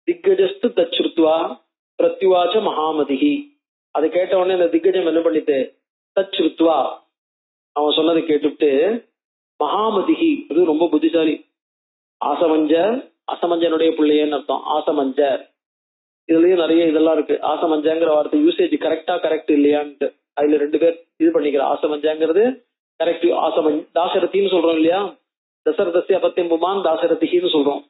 Speaker 2: திக்கஜஸ்து தச்சுருத்வா பிரத்யுவாச்ச மகாமதிஹி. அதை கேட்ட உடனே இந்த திக்கஜம் என்ன பண்ணிட்டு, தச்சுருத்வா அவன் சொன்னதை கேட்டுட்டு, மகாமதிஹி அது ரொம்ப புத்திசாலி, ஆசமஞ்ச அசமஞ்சனுடைய பிள்ளையன்னு அர்த்தம். ஆசமஞ்ச இதுலயும் நிறைய இதெல்லாம் இருக்கு. ஆசமஞ்சங்கிற வார்த்தை யூசேஜ் கரெக்ட் இல்லையான்ட்டு அதுல ரெண்டு பேர் இது பண்ணிக்கிற. ஆசமஞ்சங்கிறது கரெக்ட். தாசரத்தின்னு சொல்றோம் இல்லையா, தசரதஸ்ய அப்பத்தியம் புமான் தாசரதின்னு சொல்றோம்.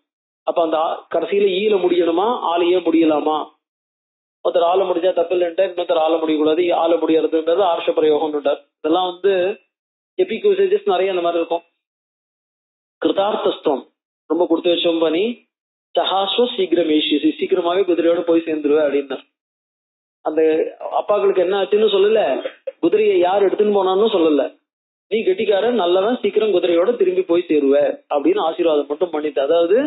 Speaker 2: அப்ப அந்த கடைசியில ஈல முடியணுமா, ஆளையே முடியலாமா. ஒருத்தர் ஆள முடிஞ்சா தப்பு இல்லைன்ட்டு, இன்னொருத்தர் ஆள முடியக்கூடாது, ஆள முடியறதுன்றது ஆர்ஷ பிரயோகம். இதெல்லாம் வந்து எபிக் யூசேஜஸ் நிறைய அந்த மாதிரி இருக்கும். கிருதார்த்தஸ்தம் ரொம்ப கொடுத்து வச்சோம் பண்ணி, சஹாஸ்வ சீக்கிரம் ஏஷியசி, சீக்கிரமாவே குதிரையோட போய் சேர்ந்துருவேன் அப்படின்னா. அந்த அப்பாக்களுக்கு என்ன ஆச்சுன்னு சொல்லல, குதிரையை யார் எடுத்துன்னு போனான்னு சொல்லல, நீ கெட்டிக்காரன் நல்லவன், சீக்கிரம் குதிரையோட திரும்பி போய் சேருவ அப்படின்னு ஆசீர்வாதம் மட்டும் பண்ணிட்டு, அதாவது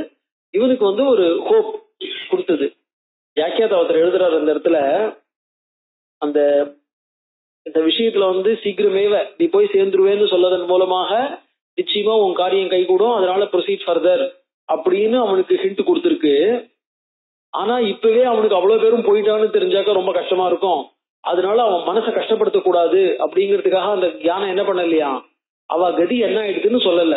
Speaker 2: இவனுக்கு வந்து ஒரு ஹோப் கொடுத்தது. வியாக்கியாத ஒருத்தர் எழுதுறாரு அந்த இடத்துல, அந்த இந்த விஷயத்துல வந்து சீக்கிரமேவ நீ போய் சேர்ந்துருவேன்னு சொல்லதன் மூலமாக நிச்சயமா உன் காரியம் கைகூடும், அதனால ப்ரொசீட் ஃபர்தர் அப்படின்னு அவனுக்கு ஹிண்ட் கொடுத்துருக்கு. ஆனா இப்பவே அவனுக்கு அவ்வளவு பேரும் போயிட்டான்னு தெரிஞ்சாக்க ரொம்ப கஷ்டமா இருக்கும். அதனால அவன் மனசை கஷ்டப்படுத்த கூடாது அப்படிங்கிறதுக்காக அந்த யானை என்ன பண்ண இல்லையா, அவ கதி என்ன ஆயிடுதுன்னு சொல்லல.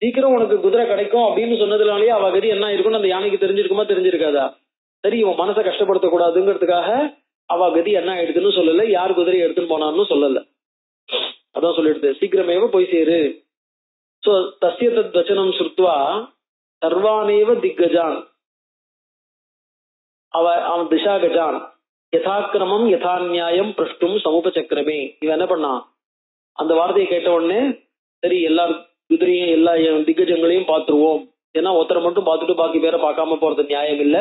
Speaker 2: சீக்கிரம் உனக்கு குதிரை கிடைக்கும் அப்படின்னு சொன்னதுனாலயே அவ கதி என்ன இருக்குன்னு அந்த யானைக்கு தெரிஞ்சிருக்குமா, தெரிஞ்சிருக்காதா. சரி, இவன் மனசை கஷ்டப்படுத்த கூடாதுங்கிறதுக்காக அவ கதி என்ன ஆயிடுதுன்னு சொல்லல, யார் குதிரையை எடுத்துன்னு போனான்னு சொல்லல. அதான் சொல்லிடுது, சீக்கிரமேவ போய் சேரு. சோ தஸ்ய தத் வச்சனம் ஸ்ருத்வா சர்வானேவ திக்கஜான், அவன் திசாகஜான் யதாக்கிரமம் யதாநியாயம் பிரஷ்டும் சமுபசக்கரமே. இவன் என்ன பண்ணான், அந்த வார்த்தையை கேட்ட உடனே சரி எல்லா குதிரையும் எல்லா திக்கஜங்களையும் பார்த்துருவோம், ஏன்னா ஒருத்தரை மட்டும் பார்த்துட்டு பாக்கி பேரை பார்க்காம போறது நியாயம் இல்ல,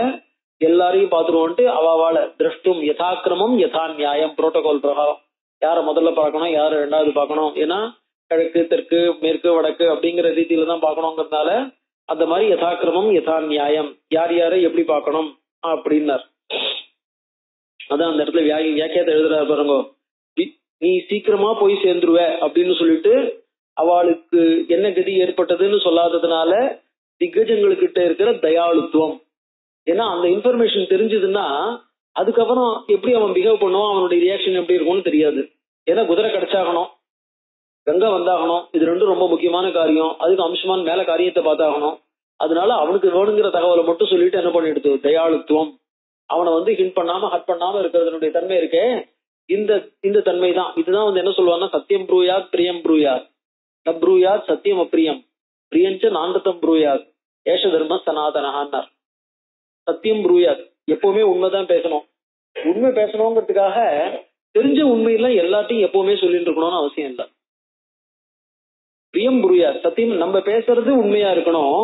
Speaker 2: எல்லாரையும் பார்த்துருவோன்ட்டு அவளை திரஷ்டும் யதாக்கிரமம் யதா நியாயம், புரோட்டோகால் பிரகாரம் யார முதல்ல பார்க்கணும், யார ரெண்டாவது பார்க்கணும், ஏன்னா கிழக்கு தெற்கு மேற்கு வடக்கு அப்படிங்கிற ரீதியில தான் பார்க்கணுங்கிறதுனால அந்த மாதிரி யதாக்கிரமம் யதா நியாயம், யார் யாரை எப்படி பார்க்கணும் அப்படின்னார். அதான் அந்த இடத்துல வியாக்கியத்தை எழுதுறாரு பாருங்க, நீ சீக்கிரமா போய் சேர்ந்துருவ அப்படின்னு சொல்லிட்டு அவளுக்கு என்ன கதி ஏற்பட்டதுன்னு சொல்லாததுனால திக்கஜங்களுக்கிட்ட இருக்கிற தயாளுத்துவம். ஏன்னா அந்த இன்ஃபர்மேஷன் தெரிஞ்சதுன்னா அதுக்கப்புறம் எப்படி அவன் பிஹேவ் பண்ணுவான், அவனுடைய ரியாக்ஷன் எப்படி இருக்கும்னு தெரியாது. ஏன்னா குதிரை கிடைச்சாகணும், கங்கை வந்தாகணும், இது ரெண்டும் ரொம்ப முக்கியமான காரியம். அதுக்கு அம்சமான மேல காரியத்தை பார்த்தாகணும். அதனால அவனுக்கு வேணுங்கிற தகவலை மட்டும் சொல்லிட்டு என்ன பண்ணிடுது, தயாளுத்துவம். அவனை வந்து ஹிண்ட் பண்ணாம ஹட் பண்ணாம இருக்கிறதுனுடைய தன்மை இருக்கே, இந்த தன்மை தான். இதுதான் வந்து என்ன சொல்லுவாங்கன்னா, சத்தியம் ப்ரூயாத் பிரியம் ப்ரூயாத் ந ப்ரூயாத் சத்தியம் அப்பிரியம் பிரியஞ்ச நாந்தத்தம் ப்ரூயாத் ஏஷ தர்ம சனாதனஹான்னார். சத்தியம் ப்ரூயாத், எப்பவுமே உண்மைதான் பேசணும். உண்மை பேசணுங்கிறதுக்காக தெரிஞ்ச உண்மையெல்லாம் எல்லாத்தையும் எப்பவுமே சொல்லிட்டு இருக்கணும்னு அவசியம் இல்லை. பிரியம் ப்ரூயாத், சத்தியம் நம்ம பேசுறது உண்மையா இருக்கணும்,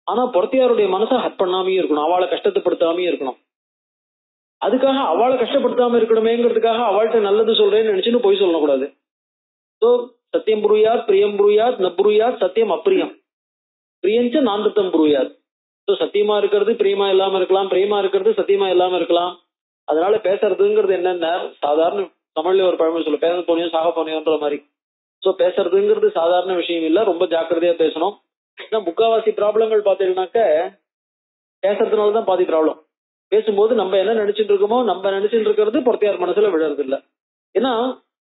Speaker 2: ஆனா பொறுத்தையாருடைய மனசை ஹட் பண்ணாமையும் இருக்கணும், அவளை கஷ்டப்படுத்தாமையும் இருக்கணும். அதுக்காக அவளை கஷ்டப்படுத்தாம இருக்கணுமேங்கிறதுக்காக அவள்கிட்ட நல்லது சொல்றேன்னு நினைச்சுன்னு போய் சொல்லக்கூடாது. ஸோ சத்தியம் புரியாத் பிரியம் புரியாத் ந புரியாத் சத்தியம் அப்பிரியம் பிரியஞ்ச நாந்தத்தம் புரியாத். ஸோ சத்தியமா இருக்கிறது பிரியமா இல்லாம இருக்கலாம், பிரியமா இருக்கிறது சத்தியமா இல்லாம இருக்கலாம். அதனால பேசுறதுங்கிறது என்னன்னா சாதாரண தமிழ்ல ஒரு பழமொழி சொல்ல, பேச போனியும் சாக போனியோன்ற மாதிரி. சோ பேசுறதுங்கிறது சாதாரண விஷயம் இல்ல, ரொம்ப ஜாக்கிரதையா பேசணும். ஏன்னா முக்காவாசி ப்ராப்ளங்கள் பாத்தீங்கன்னாக்க பேசுறதுனாலதான் பாதி ப்ராப்ளம். பேசும்போது நம்ம என்ன நினைச்சிட்டு இருக்கோமோ நம்ம நினைச்சிட்டு இருக்கிறது பொறுத்தையார் மனசுல விழுறது இல்ல. ஏன்னா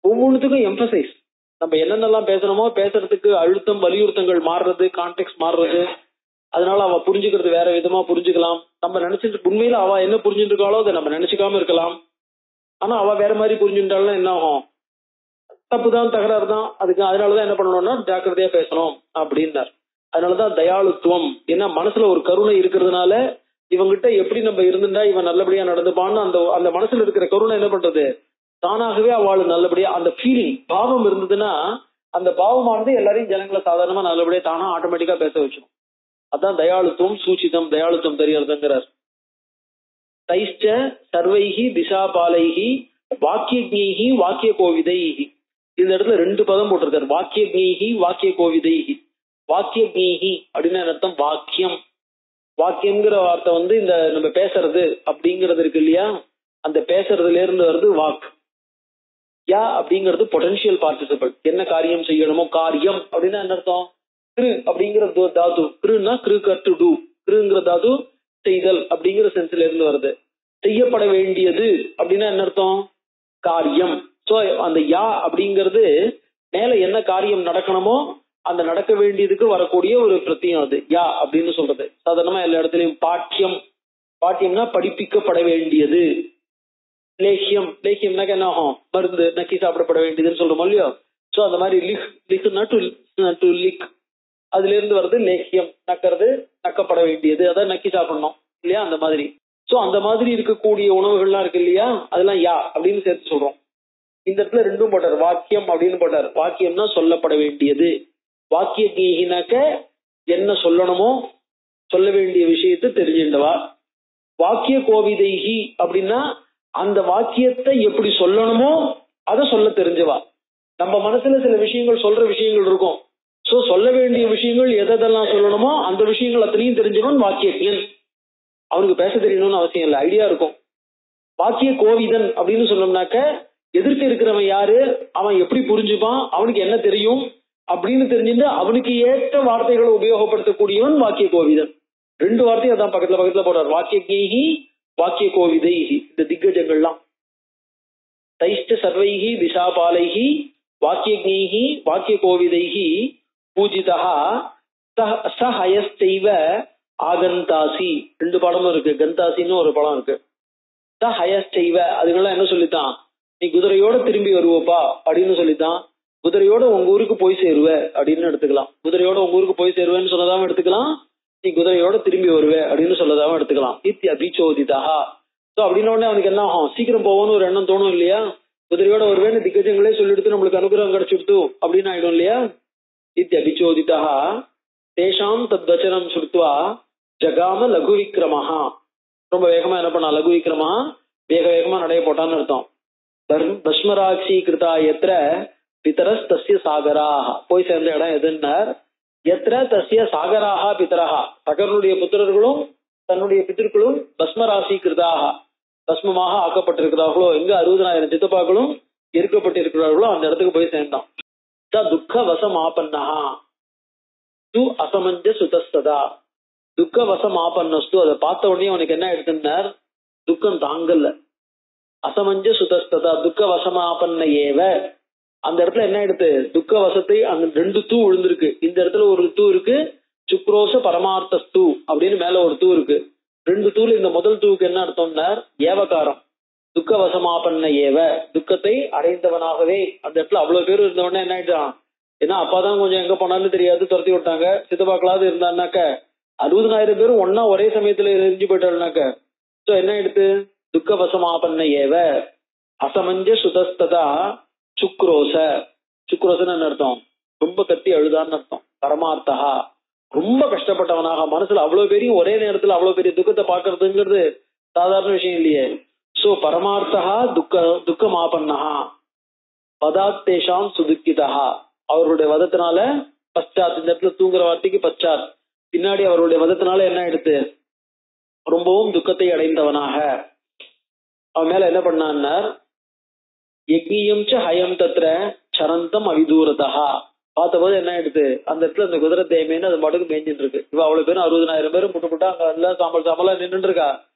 Speaker 2: ஒவ்வொன்றுத்துக்கும் எம்பசைஸ், நம்ம என்னென்னலாம் பேசணுமோ பேசுறதுக்கு அழுத்தம் வலியுறுத்தங்கள் மாறுறது, கான்டெக்ட் மாறுறது. அதனால அவ புரிஞ்சுக்கிறது வேற விதமா புரிஞ்சுக்கலாம். நம்ம நினைச்சிட்டு உண்மையில அவ என்ன புரிஞ்சுட்டு இருக்காளோ அதை நம்ம நினைச்சுக்காம இருக்கலாம். ஆனா அவ வேற மாதிரி புரிஞ்சுட்டாலும் என்ன ஆகும், தப்புதான், தகராறு தான். அதுக்கு அதனாலதான் என்ன பண்ணணும்னா ஜாக்கிரதையா பேசணும் அப்படின்னார். அதனாலதான் தயாளுத்துவம், ஏன்னா மனசுல ஒரு கருணை இருக்கிறதுனால இவங்கிட்ட எப்படி நம்ம இருந்துட்டா இவன் நல்லபடியா நடந்துப்பான்னு அந்த அந்த மனசுல இருக்கிற கருணை என்ன பண்றது, தானாகவே அவள் நல்லபடியா அந்த ஃபீலிங் பாவம் இருந்ததுன்னா அந்த பாவமானது எல்லாரையும் ஜனங்களை சாதாரணமா நல்லபடியா தானா ஆட்டோமேட்டிக்கா பேச வச்சிடும். அதான் தயாளுத்துவம் சூச்சிதம், தயாளுத்துவம் தெரியறதுங்கிறார். தைஷ்ட சர்வைகி திசாபாலைகி வாக்கியஜ்ஞைகி வாக்கிய கோவிதைகி. இந்த இடத்துல 2 பதம் போட்டிருக்காரு, வாக்கியஜ்ஞைகி வாக்கிய கோவிதைகி. வாக்கியஜ்ஞைகி அப்படின்னு அர்த்தம் வாக்கியம். வாக்கியம்ங்கிற வார்த்தை இந்த நம்ம பேசுறது அப்படிங்கிறது இருக்கு இல்லையா, அந்த பேசுறதுல இருந்து வருது வாக். யா அப்படிங்கிறது பொட்டன்ஷியல் பார்ட்டிசிபிள், என்ன காரியம் செய்யணுமோ காரியம் அப்படின்னா என்ன அர்த்தம், கிரு அப்படிங்கிற தாது, கிருன்னா கிரு கர் டு டூ, கிருங்கிற தாது செய்தல் அப்படிங்கிற சென்ஸ்ல இருந்து வருது. செய்யப்பட வேண்டியது அப்படின்னா என்ன அர்த்தம், காரியம். சோ அந்த யா அப்படிங்கிறது மேல என்ன காரியம் நடக்கணுமோ அந்த நடக்க வேண்டியதுக்கு வரக்கூடிய ஒரு பிரத்தியம், அது யா அப்படின்னு சொல்றது. சாதாரணமா எல்லா இடத்துலயும் பாட்டியம், பாட்டியம்னா படிப்பிக்கப்பட வேண்டியது. லேக்கியம், லேக்கியம்னாக்க என்ன ஆகும், மருந்து நக்கி சாப்பிடப்பட வேண்டியதுன்னு சொல்றோம் இல்லையோ. சோ அந்த மாதிரி லிக், லிக்னா டு லிக், அதுல இருந்து வருது லேக்கியம், நக்கிறது நக்கப்பட வேண்டியது, அதான் நக்கி சாப்பிடணும் இல்லையா, அந்த மாதிரி. சோ அந்த மாதிரி இருக்கக்கூடிய உணவுகள்லாம் இருக்கு இல்லையா, அதெல்லாம் யா அப்படின்னு சேர்த்து சொல்றோம். இந்த இடத்துல 2 போட்டார், வாக்கியம் அப்படின்னு போட்டார். வாக்கியம்னா சொல்லப்பட வேண்டியது, வாக்கிய கீகினாக்க என்ன சொல்லணுமோ சொல்ல வேண்டிய விஷயத்தை தெரிஞ்சின்றவா. வாக்கிய கோவிதைகி அப்படின்னா அந்த வாக்கியத்தை எப்படி சொல்லணுமோ அதை சொல்ல தெரிஞ்சவா. நம்ம மனசுல சில விஷயங்கள் சொல்ற விஷயங்கள் இருக்கும். சோ சொல்ல வேண்டிய விஷயங்கள் எதெல்லாம் சொல்லணுமோ அந்த விஷயங்கள் அத்தனையும் தெரிஞ்சவன் வாக்கியன். அவனுக்கு பேச தெரியணும்னு அவசியம் இல்லை, ஐடியா இருக்கும். வாக்கிய கோவிதன் அப்படின்னு சொன்னோம்னாக்க எதிர்க்க இருக்கிறவன் யாரு, அவன் எப்படி புரிஞ்சுப்பான், அவனுக்கு என்ன தெரியும் அப்படின்னு தெரிஞ்சுட்டு அவனுக்கு ஏற்ற வார்த்தைகளை உபயோகப்படுத்தக்கூடியவன் வாக்கிய கோவிதன். 2 வார்த்தையும் அதான் பக்கத்துல பக்கத்துல போடுறார், வாக்கிய கீகி வாக்கிய கோவிதைகி. இந்த திக்கஜங்கள்லாம் தைஷ்ட சர்வைகி திசாபாலைகி வாக்கியஜ்ஞைகி வாக்கிய கோவிதைகி பூஜிதா சஹயஸ்தைவ ஆகந்தாசி. 2 படமும் இருக்கு, கந்தாசின்னு ஒரு படம் இருக்கு, சஹயஸ்தைவ. அதுக்கெல்லாம் என்ன சொல்லித்தான், நீ குதிரையோட திரும்பி வருவோப்பா அப்படின்னு சொல்லித்தான். குதிரையோட உங்க ஊருக்கு போய் சேருவ அப்படின்னு எடுத்துக்கலாம். குதிரையோட உங்க ஊருக்கு போய் சேருவேன்னு சொன்னதாவும் எடுத்துக்கலாம், நீ குதிரையோட திரும்பி வருவ அப்படின்னு சொல்லதாவும் எடுத்துக்கலாம். இத்தி அபிச்சோதிதா. சோ அப்படின்னோடனே அவனுக்கு என்ன ஆகும், சீக்கிரம் போவோம்னு ஒரு எண்ணம் தோணும் இல்லையா. குதிரையோட வருவேன்னு திக்கஜங்களே சொல்லிடுத்து நம்மளுக்கு அனுகிரகம் கிடைச்சிடுத்து அப்படின்னு ஆயிடும் இல்லையா. இத்தி அபிச்சோதிதா தேஷாம் தத் வச்சனம் சுருத்வா ஜகாம லகு விக்ரமஹா. ரொம்ப வேகமா என்ன பண்ணா, லகு விக்ரமஹா வேக வேகமா நடைய போட்டான்னு அர்த்தம். பஸ்மராட்சி கிருதா எத்திர பிதரஸ் தஸ்ய சாகராக. போய் சேர்ந்த இடம் எதுன்னார், எத்திர தஸ்ய சாகராக பிதரஹா. சகரனுடைய புத்திரர்களும் தன்னுடைய பித்திருக்களும் பஸ்மராசி கிருதாக பஸ்மமாக ஆக்கப்பட்டிருக்கிறார்களோ, எங்க 60,000 சித்தப்பாக்களும் இருக்கப்பட்டிருக்கிறார்களோ அந்த இடத்துக்கு போய் சேர்ந்தான். துக்க வசம் ஆபன்னஹா து அசமஞ்ச சுதஸ்ததா. துக்க வசம் ஆபன்னஸ்து. அதை பார்த்த உடனே அவனுக்கு என்ன எடுத்துனார், துக்கம் தாங்கல்ல. அசமஞ்ச சுதஸ்ததா துக்க வசமாபன்ன ஏவ. அந்த இடத்துல என்ன எடுத்து, துக்க வசத்தை அங்க 2 தூ விழுந்திருக்கு. இந்த இடத்துல ஒரு தூ இருக்கு, சுக்ரோச பரமார்த்தஸ்து அப்படின்னு மேல ஒரு தூ இருக்கு. 2 தூள். இந்த முதல் தூவுக்கு என்ன அர்த்தம்னார், ஏவகாரம். துக்க வசமாபன்ன ஏவ, துக்கத்தை அடைந்தவனாகவே. அந்த இடத்துல அவ்வளவு பேர் இருந்தவொடனே என்ன ஆயிட்டான், ஏன்னா அப்பாதான் கொஞ்சம் எங்க போனாலும் தெரியாது துரத்தி விட்டாங்க, சித்தப்பாக்களாவது இருந்தான்னாக்க 60,000 பேரும் ஒன்னா ஒரே சமயத்துல எரிஞ்சு போயிட்டாருனாக்க சோ என்ன எடுத்து, துக்க வசமாபன்ன ஏவ அசமஞ்ச சுதஸ்ததா சுக்ரோச. சுக்ரோசன்னு அர்த்தம் ரொம்ப கத்தி அழுதான்னு அர்த்தம். பரமார்த்தா ரொம்ப கஷ்டப்பட்டவனாக, மனசுல அவ்வளவு பெரிய ஒரே நேரத்துல அவ்வளவு பெரிய துக்கத்தை பாக்குறதுங்கிறது சாதாரண விஷயம் இல்லையே. சோ பரமார்த்தா துக்கமாபன்னா பதாத்தேஷாம் சுதுக்கிதா. அவருடைய வதத்தினால பச்சாத். இந்த இடத்துல தூங்குற வார்த்தைக்கு பச்சாத், பின்னாடி அவருடைய வதத்தினால என்ன எடுத்து, ரொம்பவும் துக்கத்தை அடைந்தவனாக. அவன் மேல என்ன பண்ணான்னார், யக்ஞியம் ச ஹயம் தத்ர சரந்தம் அவிதூரதா. பார்த்தபோது என்ன ஆயிடுது, அந்த இடத்துல அந்த குதிரை தேய்மைன்னு அது மட்டும் மேய்ஞ்சிட்டு இருக்கு. இவ அவ்வளவு பேரும் 60,000 பேரும் முட்டு முட்டா அங்க எல்லாம் சாம்பலா நின்றுட்டு இருக்கா.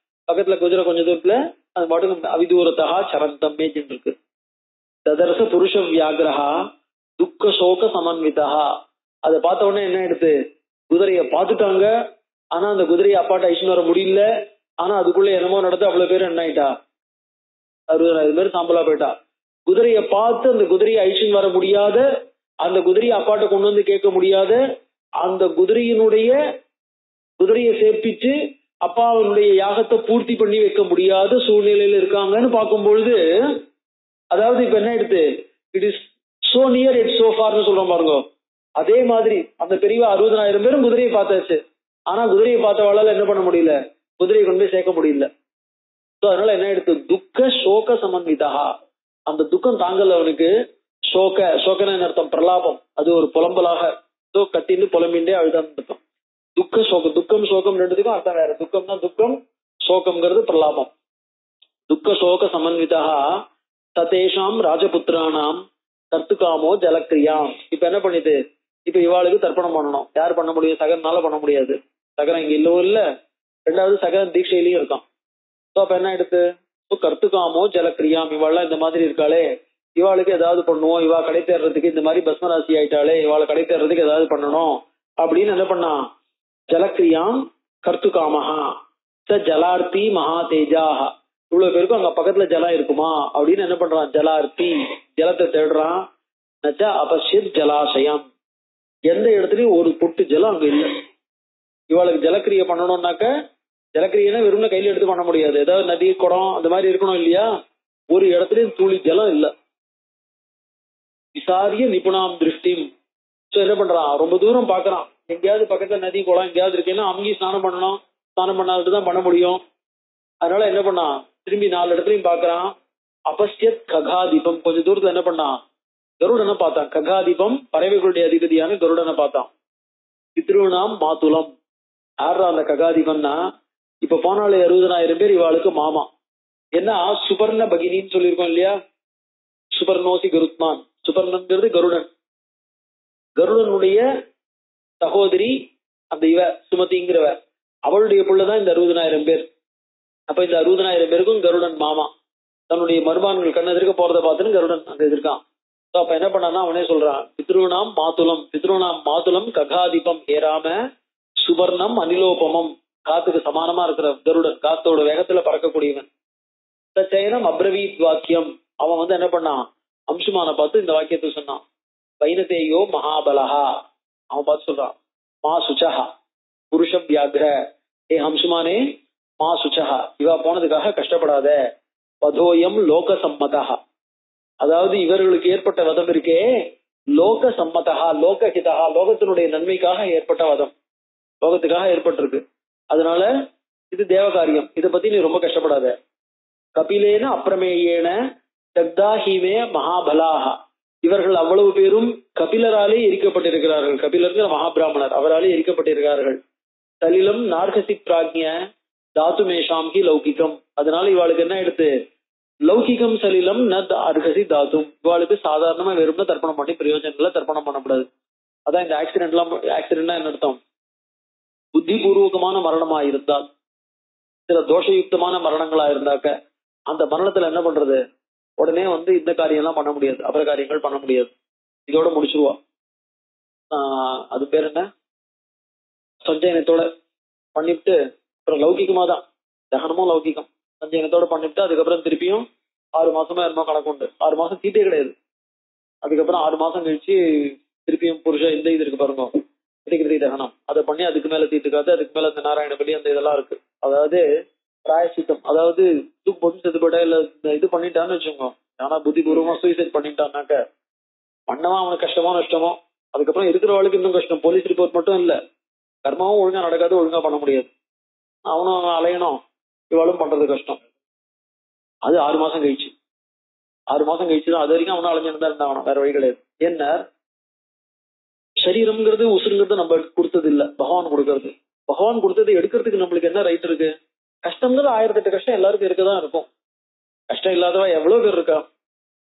Speaker 2: பக்கத்துல குதிரை கொஞ்ச தூரத்துல அது மட்டும் அவிதூரதா சரந்தம் மேய்ஞ்சிட்டு இருக்கு. ததர்ச புருஷ வியாகிரஹா துக்க சோக சமன்விதா. அதை பார்த்த உடனே என்ன ஆயிடுது, குதிரைய பார்த்துட்டாங்க. ஆனா அந்த குதிரையை அப்பாட்ட ஐஷன் வர முடியல. ஆனா அதுக்குள்ள என்னமோ நடந்து அவ்வளவு பேர் என்ன ஆயிட்டா, 60,000 பேர் சாம்பலா போயிட்டா. குதிரையை பார்த்து அந்த குதிரையை ஐஷன் வர முடியாத, அந்த குதிரையை அப்பாட்ட கொண்டு வந்து கேட்க முடியாத, அந்த குதிரையை சேர்ப்பிச்சு அப்பாவுடைய யாகத்தை பூர்த்தி பண்ணி வைக்க முடியாத சூழ்நிலையில இருக்காங்கன்னு பார்க்கும் பொழுது, அதாவது இப்ப என்ன ஆயிடுது, it is so near it so ஃபார்னு சொல்றோம் பாருங்க. அதே மாதிரி அந்த பெரியவா 60,000 பேரும் குதிரையை பார்த்தாச்சு. ஆனா குதிரையை பார்த்தவாளால என்ன பண்ண முடியல, குதிரையை கொண்டு போய் சேர்க்க முடியல. அதனால என்ன ஆயிடுது, துக்க சோக சமன்விதா. அந்த துக்கம் தாங்கல அவனுக்கு. சோகன அர்த்தம் பிரலாபம், அது ஒரு புலம்பலாக கத்தின்னு புலம்பின்றே அழுதான் அர்த்தம். துக்க சோகம், துக்கம் சோகம் ரெண்டுத்துக்கும் அர்த்தம் வேற. துக்கம்னா துக்கம், சோகம்ங்கிறது பிரலாபம். துக்க சோக சமன்விதா ததேஷாம் ராஜபுத்திரானாம் கர்த்துகாமோ ஜலக்கிரியாம். இப்ப என்ன பண்ணிது, இப்ப இவாளுக்கு தர்ப்பணம் பண்ணணும். யார் பண்ண முடியும், சகரனால பண்ண முடியாது. சகரம் இங்க இல்லவும் இல்ல, ரெண்டாவது சகரன் தீட்சையிலையும் இருக்கான். அப்ப என்ன எடுத்து கர்த்துகாமோ ஜலக்கிரியாம், இவாள்லாம் இந்த மாதிரி இருக்காளே, இவாளுக்கு ஏதாவது பண்ணுவோம், இவா கடை தேர்றதுக்கு இந்த மாதிரி பஸ்மராசி ஆயிட்டாலே, இவாளை கடை தேர்றதுக்கு ஏதாவது பண்ணணும் அப்படின்னு என்ன பண்ணா, ஜலக்கிரியாம் கர்த்துகாமஹா ச ஜலார்த்தி மகா தேஜாஹா. இவ்வளவு பேருக்கும் அங்க பக்கத்துல ஜலம் இருக்குமா அப்படின்னு என்ன பண்றான், ஜலார்த்தி ஜலத்தை தேடுறான். நச்சா அபஷ்யத் ஜலாசயம், எந்த இடத்துலயும் ஒரு பொட்டு ஜலம் அங்க இல்லை. இவாளுக்கு ஜலக்கிரியை பண்ணணும்னாக்க, ஜலக்கிரியனை வெறும் கையில எடுத்து பண்ண முடியாது. ஏதாவது நதி குடம் அந்த மாதிரி இருக்கணும் இல்லையா. ஒரு இடத்துலயும் துளி ஜலம் இல்ல. விசாரிய நிபுணாம் திருஷ்டிம். என்ன பண்றான், ரொம்ப தூரம் பாக்குறான், எங்கேயாவது பக்கத்துல நதி குளம் எங்கேயாவது இருக்கேன்னா அங்கேயும் ஸ்நானம் பண்ணணும். ஸ்நானம் பண்ணாதான் பண்ண முடியும். அதனால என்ன பண்ணான், திரும்பி 4 இடத்துலயும் பாக்குறான். அபஷ்யத் ககாதீபம், கொஞ்சம் தூரத்துல என்ன பண்ணான், கருடனை பார்த்தான். ககாதீபம் பறவைகளுடைய அதிபதியான கருடனை பார்த்தான். பித்ருநாம் மாதுலம். ஆடுறா அந்த ககாதீபம்னா, இப்ப போனாலே 60,000 பேர் இவாளுக்கு மாமா. என்ன சுபர்ண பகினின்னு சொல்லியிருக்கோம் இல்லையா. சுபர்ணோசி கருத்மான், சுபர்ணங்கிறது கருடன். கருடனுடைய சகோதரி அந்த இவ சுமதிங்கிறவ, அவளுடைய புள்ளதான் இந்த 60,000 பேர். அப்ப இந்த 60,000 பேருக்கும் கருடன் மாமா. தன்னுடைய மருமான்கள் கண்ணு எதிர்க்க போறதை பார்த்துன்னு கருடன் அங்க எதிர்க்கான். அப்ப என்ன பண்ணான்னா அவனே சொல்றான், பித்ருநாம் மாதுலம், பித்ருநாம் மாதுலம் ககாதிபம் ஏறாம சுபர்ணம் அனிலோபமம். காத்துக்கு சமானமா இருக்கிற கருடன், காத்தோட வேகத்துல பறக்கக்கூடியவன். சயனம் அப்ரவீத் வாக்கியம். அவன் என்ன பண்ணான், அம்சுமான பார்த்து இந்த வாக்கியத்தை சொன்னான். வைனதேயோ மகாபலஹா. அவன் பார்த்து சொல்றான், மா சுச்சஹா புருஷ வியாகிர. ஏ ஹம்சுமானே மா சுச்சஹா, இவா போனதுக்காக கஷ்டப்படாத. வதோயம் லோக சம்மதா, அதாவது இவர்களுக்கு ஏற்பட்ட வதம் இருக்கே லோக சம்மதா லோகஹிதா, லோகத்தினுடைய நன்மைக்காக ஏற்பட்ட வதம், லோகத்துக்காக ஏற்பட்டிருக்கு. அதனால இது தேவகாரியம், இதை பத்தி நீ ரொம்ப கஷ்டப்படாத. கபிலேன அப்பிரமேயேன தக்தாஹிமே மகாபலாக. இவர்கள் அவ்வளவு பேரும் கபிலராலே எரிக்கப்பட்டிருக்கிறார்கள். கபிலர் மகாபிராமணர், அவராலே எரிக்கப்பட்டிருக்கிறார்கள். சலிலம் நார்கசி பிராக்ஞ தாத்துமேஷாம் ஹி லௌகிகம். அதனால இவாளுக்கு என்ன எடுத்து, லௌகிகம் சலிலம் ந அர்ஹசி தாத்தும். இவாளுக்கு சாதாரணமா வெறும்னா தர்ப்பணம் பண்ணி பிரயோஜனங்களை தர்ப்பணம் பண்ணக்கூடாது. அதான் இந்த ஆக்சிடென்ட்னா என்ன அர்த்தம், புத்திபூர்வகமான மரணமா இருந்தால், சில தோஷயுக்தமான மரணங்களா இருந்தாக்க அந்த மரணத்துல என்ன பண்றது, உடனே இந்த காரியம் எல்லாம் பண்ண முடியாது, அபர காரியங்கள் பண்ண முடியாது, இதோட முடிச்சிருவா. அது பேர் என்ன, சஞ்சயனத்தோட பண்ணிட்டு அப்புறம் லௌகிகமா தான், தகனமும் லௌகிகம். சஞ்சயனத்தோட பண்ணிட்டு அதுக்கப்புறம் திருப்பியும் 6 மாசமா என்னமோ கணக்கு உண்டு. 6 மாசம் தீட்டே கிடையாது. அதுக்கப்புறம் 6 மாசம் கழிச்சு திருப்பியும் புருஷ இந்த இது இருக்கு பாருங்க, தகனம், அதை பண்ணி அதுக்கு மேல தீட்டுக்காது, அதுக்கு மேல அந்த நாராயணபலி அந்த இதெல்லாம் இருக்கு. அதாவது பிராயசித்தம், அதாவது தூக்கு போட்டு செத்து போயிட்டா இல்ல இது பண்ணிட்டான்னு வச்சுக்கோங்க. ஆனா புத்திபூர்வமா சூசைட் பண்ணிட்டான்னாக்க பண்ணவா அவனுக்கு கஷ்டமோ நஷ்டமோ. அதுக்கப்புறம் இருக்கிறவளுக்கு இன்னும் கஷ்டம். போலீஸ் ரிப்போர்ட் மட்டும் இல்ல, கர்மாவும் ஒழுங்கா நடக்காது, ஒழுங்கா பண்ண முடியாது, அவனும் அலையணும், இவாளும் பண்றது கஷ்டம். அது 6 மாசம் கழிச்சு, 6 மாசம் கழிச்சுதான். அது வரைக்கும் அவனும் அலைஞ்சிருந்தா இருந்தான், வேற வழி கிடையாது. என்ன சரீரம்ங்கிறது உசுருங்கிறது நம்ம கொடுத்தது இல்ல, பகவான் கொடுக்கறது. பகவான் கொடுத்தது எடுக்கிறதுக்கு நம்மளுக்கு என்ன ரைட் இருக்கு. கஷ்டம்ங்கிறது 1008 கஷ்டம் எல்லாருக்கும் இருக்கதான் இருக்கும். கஷ்டம் இல்லாதவா எவ்வளவு பேர் இருக்கா.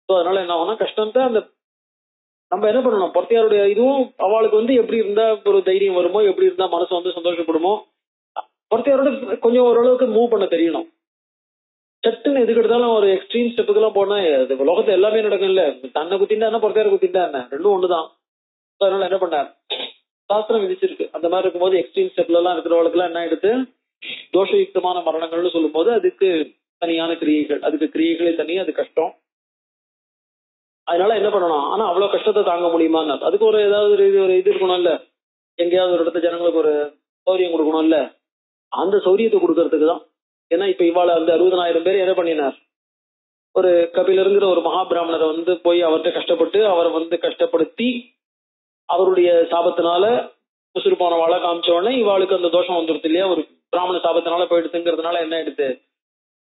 Speaker 2: ஸோ அதனால என்ன ஆகும்னா கஷ்டம் தான். அந்த நம்ம என்ன பண்ணணும், பொறுத்தையாருடைய இதுவும் அவளுக்கு வந்து எப்படி இருந்தா ஒரு தைரியம் வருமோ, எப்படி இருந்தா மனசு வந்து சந்தோஷப்படுமோ, பொறுத்தையாரோட கொஞ்சம் ஓரளவுக்கு மூவ் பண்ண தெரியணும். சட்டுன்னு எதுக்கு எடுத்தாலும் ஒரு எக்ஸ்ட்ரீம் ஸ்டெப்புக்கு எல்லாம் போனா உலகத்தை எல்லாமே நடக்கும் இல்ல. தன்னை குத்திண்டா பொறுத்தையார குத்திண்டா என்ன, ரெண்டும் ஒண்ணுதான். அதனால என்ன பண்ணார், சாஸ்திரம் விதிச்சிருக்கு. அந்த மாதிரி இருக்கும்போது எக்ஸ்ட்ரீம் ஸ்டெப்ல எல்லாம் இருக்கிறவங்களுக்கு எல்லாம் என்ன எடுத்து தோஷயுக்தமான மரணங்கள்னு சொல்லும் போது அதுக்கு தனியான கிரியைகள், அதுக்கு கிரியைகளே தனி, அது கஷ்டம். அதனால என்ன பண்ணணும், ஆனா அவ்வளவு கஷ்டத்தை தாங்க முடியுமான்னு அதுக்கு ஒரு ஏதாவது ஒரு இது இருக்கணும் இல்ல. எங்கேயாவது ஒரு இடத்துல ஜனங்களுக்கு ஒரு சௌரியம் கொடுக்கணும் இல்ல. அந்த சௌரியத்தை கொடுக்கறதுக்கு தான். ஏன்னா இப்ப இவாள அந்த 60,000 பேர் என்ன பண்ணினார், ஒரு கபிலருங்கிற ஒரு மகாபிராமணரை வந்து போய் அவர்கிட்ட கஷ்டப்பட்டு அவரை வந்து கஷ்டப்படுத்தி அவருடைய சாபத்தினால உசுறு போன வாழை காமிச்ச உடனே இவாளுக்கு அந்த தோஷம் வந்துருது இல்லையா. ஒரு பிராமண சாபத்தினால போயிடுதுங்கிறதுனால என்ன எடுத்து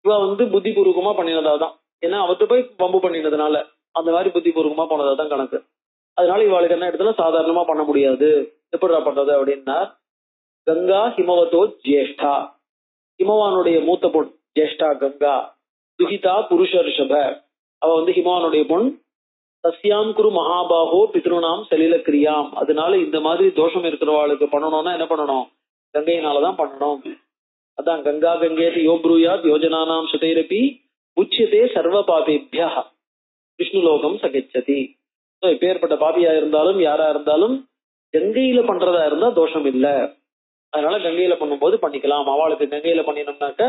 Speaker 2: இவ வந்து புத்தி பூர்வகமா பண்ணினதாதான். ஏன்னா அவர்கிட்ட போய் வம்பு பண்ணினதுனால அந்த மாதிரி புத்தி பூர்வகமா போனதாதான் கணக்கு. அதனால இவாளுக்கு என்ன எடுத்துல சாதாரணமா பண்ண முடியாது. எப்படிடா பண்றது அப்படின்னா, கங்கா ஹிமவதோ ஜேஷ்டா, ஹிமவானுடைய மூத்த பொன் ஜேஷ்டா கங்கா, துஹிதா புருஷ ரிஷப, அவ வந்து ஹிமவானுடைய பொன், சஸ்யாம் குரு மகாபாகோ பித்ருநாம் சலில கிரியாம். அதனால இந்த மாதிரி தோஷம் இருக்கிறவாளுக்கு பண்ணணும்னா என்ன பண்ணணும், கங்கையினாலதான் பண்ணணும். அதான் கங்கா கங்கேதி யோப்ரூயாத் யோஜனானாம் சுதைரபி உச்சியதே சர்வ பாபேபியா விஷ்ணு லோகம் சகிச்சதி. எப்பேற்பட்ட பாபியா இருந்தாலும் யாரா இருந்தாலும் கங்கையில பண்றதா இருந்தா தோஷம் இல்ல. அதனால கங்கையில பண்ணும்போது பண்ணிக்கலாம். அவளுக்கு கங்கையில பண்ணினோம்னாக்க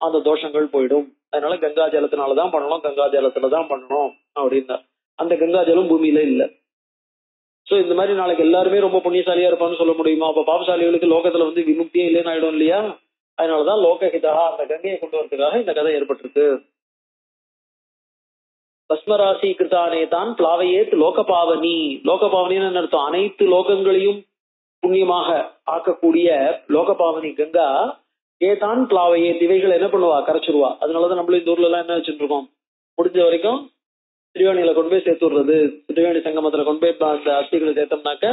Speaker 2: அந்த தோஷங்கள் போயிடும். அதனால கங்கா ஜலத்தினாலதான் பண்ணணும், கங்கா ஜலத்துலதான் பண்ணணும் அப்படின்னா. அந்த கங்கா ஜலம் பூமியில இல்ல. சோ இந்த மாதிரி நாளைக்கு எல்லாருமே ரொம்ப புண்ணியசாலியா இருப்பான்னு சொல்ல முடியுமா? அப்ப பாபசாலிகளுக்கு லோகத்துல வந்து விமுக்தியே இல்லைன்னு ஆயிடும் இல்லையா. அதனாலதான் லோகஹிதா அந்த கங்கையை கொண்டு வரதுக்காக இந்த கதை ஏற்பட்டிருக்கு. பஸ்மராசி கிருத்தானே தான் பிளாவையேத் லோகபாவனி. லோகபாவனின்னு அர்த்தம் அனைத்து லோகங்களையும் புண்ணியமாக ஆக்கக்கூடிய லோகபாவனி கங்கா ஏதான் பிளாவையேத், இவைகள் என்ன பண்ணுவா, கரைச்சிருவா. அதனாலதான் நம்மளும் இந்த ஊர்ல எல்லாம் என்ன வச்சுட்டு இருக்கோம், முடிஞ்ச வரைக்கும் திருவேணியில கொண்டு போய் சேர்த்து விடுறது. திருவேணி சங்கமத்துல கொண்டு போய் அந்த அஸ்திகளை சேர்த்தோம்னாக்க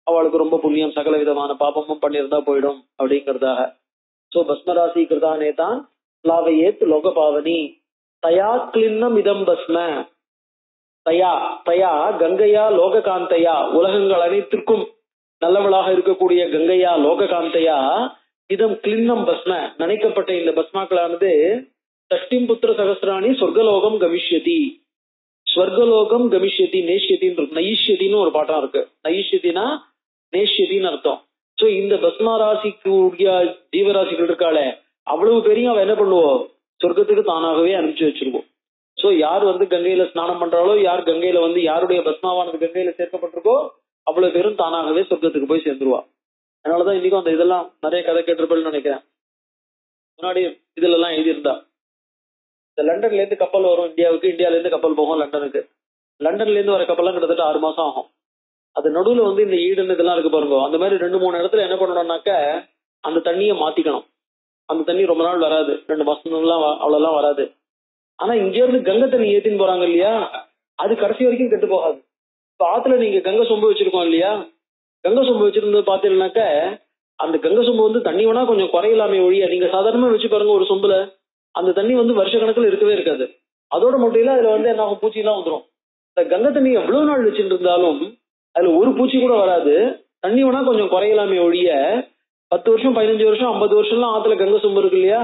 Speaker 2: அவளுக்கு ரொம்ப புண்ணியம், சகல விதமான பாபமும் பண்ணியிருந்தா போயிடும் அப்படிங்கிறதாக. சோ பஸ்மராசி கிருதானே தான் பிளாவையேத் லோகபாவனி தயா கிளின்னம் இதம் பஸ்ம. தயா தயா கங்கையா லோககாந்தையா, உலகங்கள் அனைத்திற்கும் நல்லவளாக இருக்கக்கூடிய கங்கையா லோககாந்தையா இதம் கிளின்னம் பஸ்ம, நினைக்கப்பட்ட இந்த பஸ்மாக்களானது சஷ்டிம் புத்திர சகசிராணி சொர்க்கலோகம் கமிஷ்யதி. ஸ்வர்கலோகம் கமிஷ்யதி நேஷ்யத்தின்னு இருக்கு. நயிஷ்யத்தின்னு ஒரு பாட்டம் இருக்கு. நயிஷ்யத்தினா நேஷ்யத்தின்னு அர்த்தம். சோ இந்த பஸ்மாராசிக்கு ஜீவராசிகள் இருக்காளே அவ்வளவு பெரிய அவ என்ன பண்ணுவோம், சொர்க்கத்துக்கு தானாகவே அனுப்பிச்சு வச்சிருவோம். சோ யார் வந்து கங்கையில ஸ்நானம் பண்றாளோ, யார் கங்கையில வந்து யாருடைய பஸ்மாவானது கங்கையில சேர்க்கப்பட்டிருக்கோ அவ்வளவு பேரும் தானாகவே சொர்க்கத்துக்கு போய் சேர்ந்துருவா. அதனாலதான் இன்னைக்கும் அந்த இதெல்லாம் நிறைய கதை கேட்டிருப்பேன்னு நினைக்கிறேன். முன்னாடி இதுல எல்லாம் எழுதியிருந்தா, இந்த லண்டன்ல இருந்து கப்பல் வரும் இந்தியாவுக்கு, இந்தியால இருந்து கப்பல் போகும் லண்டனுக்கு. லண்டன்ல இருந்து வர கப்பல்லாம் கிட்டத்தட்ட 6 மாசம் ஆகும். அது நடுவுல வந்து இந்த ஈடுன்னு இதெல்லாம் இருக்கு பாருங்க. அந்த மாதிரி 2-3 இடத்துல என்ன பண்ணணும்னாக்க அந்த தண்ணியை மாத்திக்கணும். அந்த தண்ணி ரொம்ப நாள் வராது, 2 மாசம்லாம் அவ்வளவுலாம் வராது. ஆனா இங்க இருந்து கங்கை தண்ணி ஏத்தின்னு போறாங்க இல்லையா, அது கடைசி வரைக்கும் கெட்டு போகாது. இப்ப ஆத்துல நீங்க கங்கை சொம்பு வச்சிருக்கோம் இல்லையா, கங்கை சொம்பு வச்சிருந்து பாத்தீங்கன்னாக்க அந்த கங்கை சொம்பு வந்து தண்ணி வேணா கொஞ்சம் குறையலாமே ஒழிய, நீங்க சாதாரணமா வச்சு பாருங்க ஒரு சொம்புல அந்த தண்ணி வந்து வருஷ கணக்குல இருக்கவே இருக்காது. அதோட மட்டும் இல்ல அதுல வந்து என்ன ஆகும், பூச்சி எல்லாம் வந்துடும். இந்த கங்கை தண்ணி எவ்வளவு நாள் வச்சுட்டு இருந்தாலும் அதுல ஒரு பூச்சி கூட வராது. தண்ணி வேணா கொஞ்சம் குறையலாமே ஒழிய 10 வருஷம் 15 வருஷம் 50 வருஷம்லாம் ஆத்துல கங்கை சொம்பு இருக்கு இல்லையா,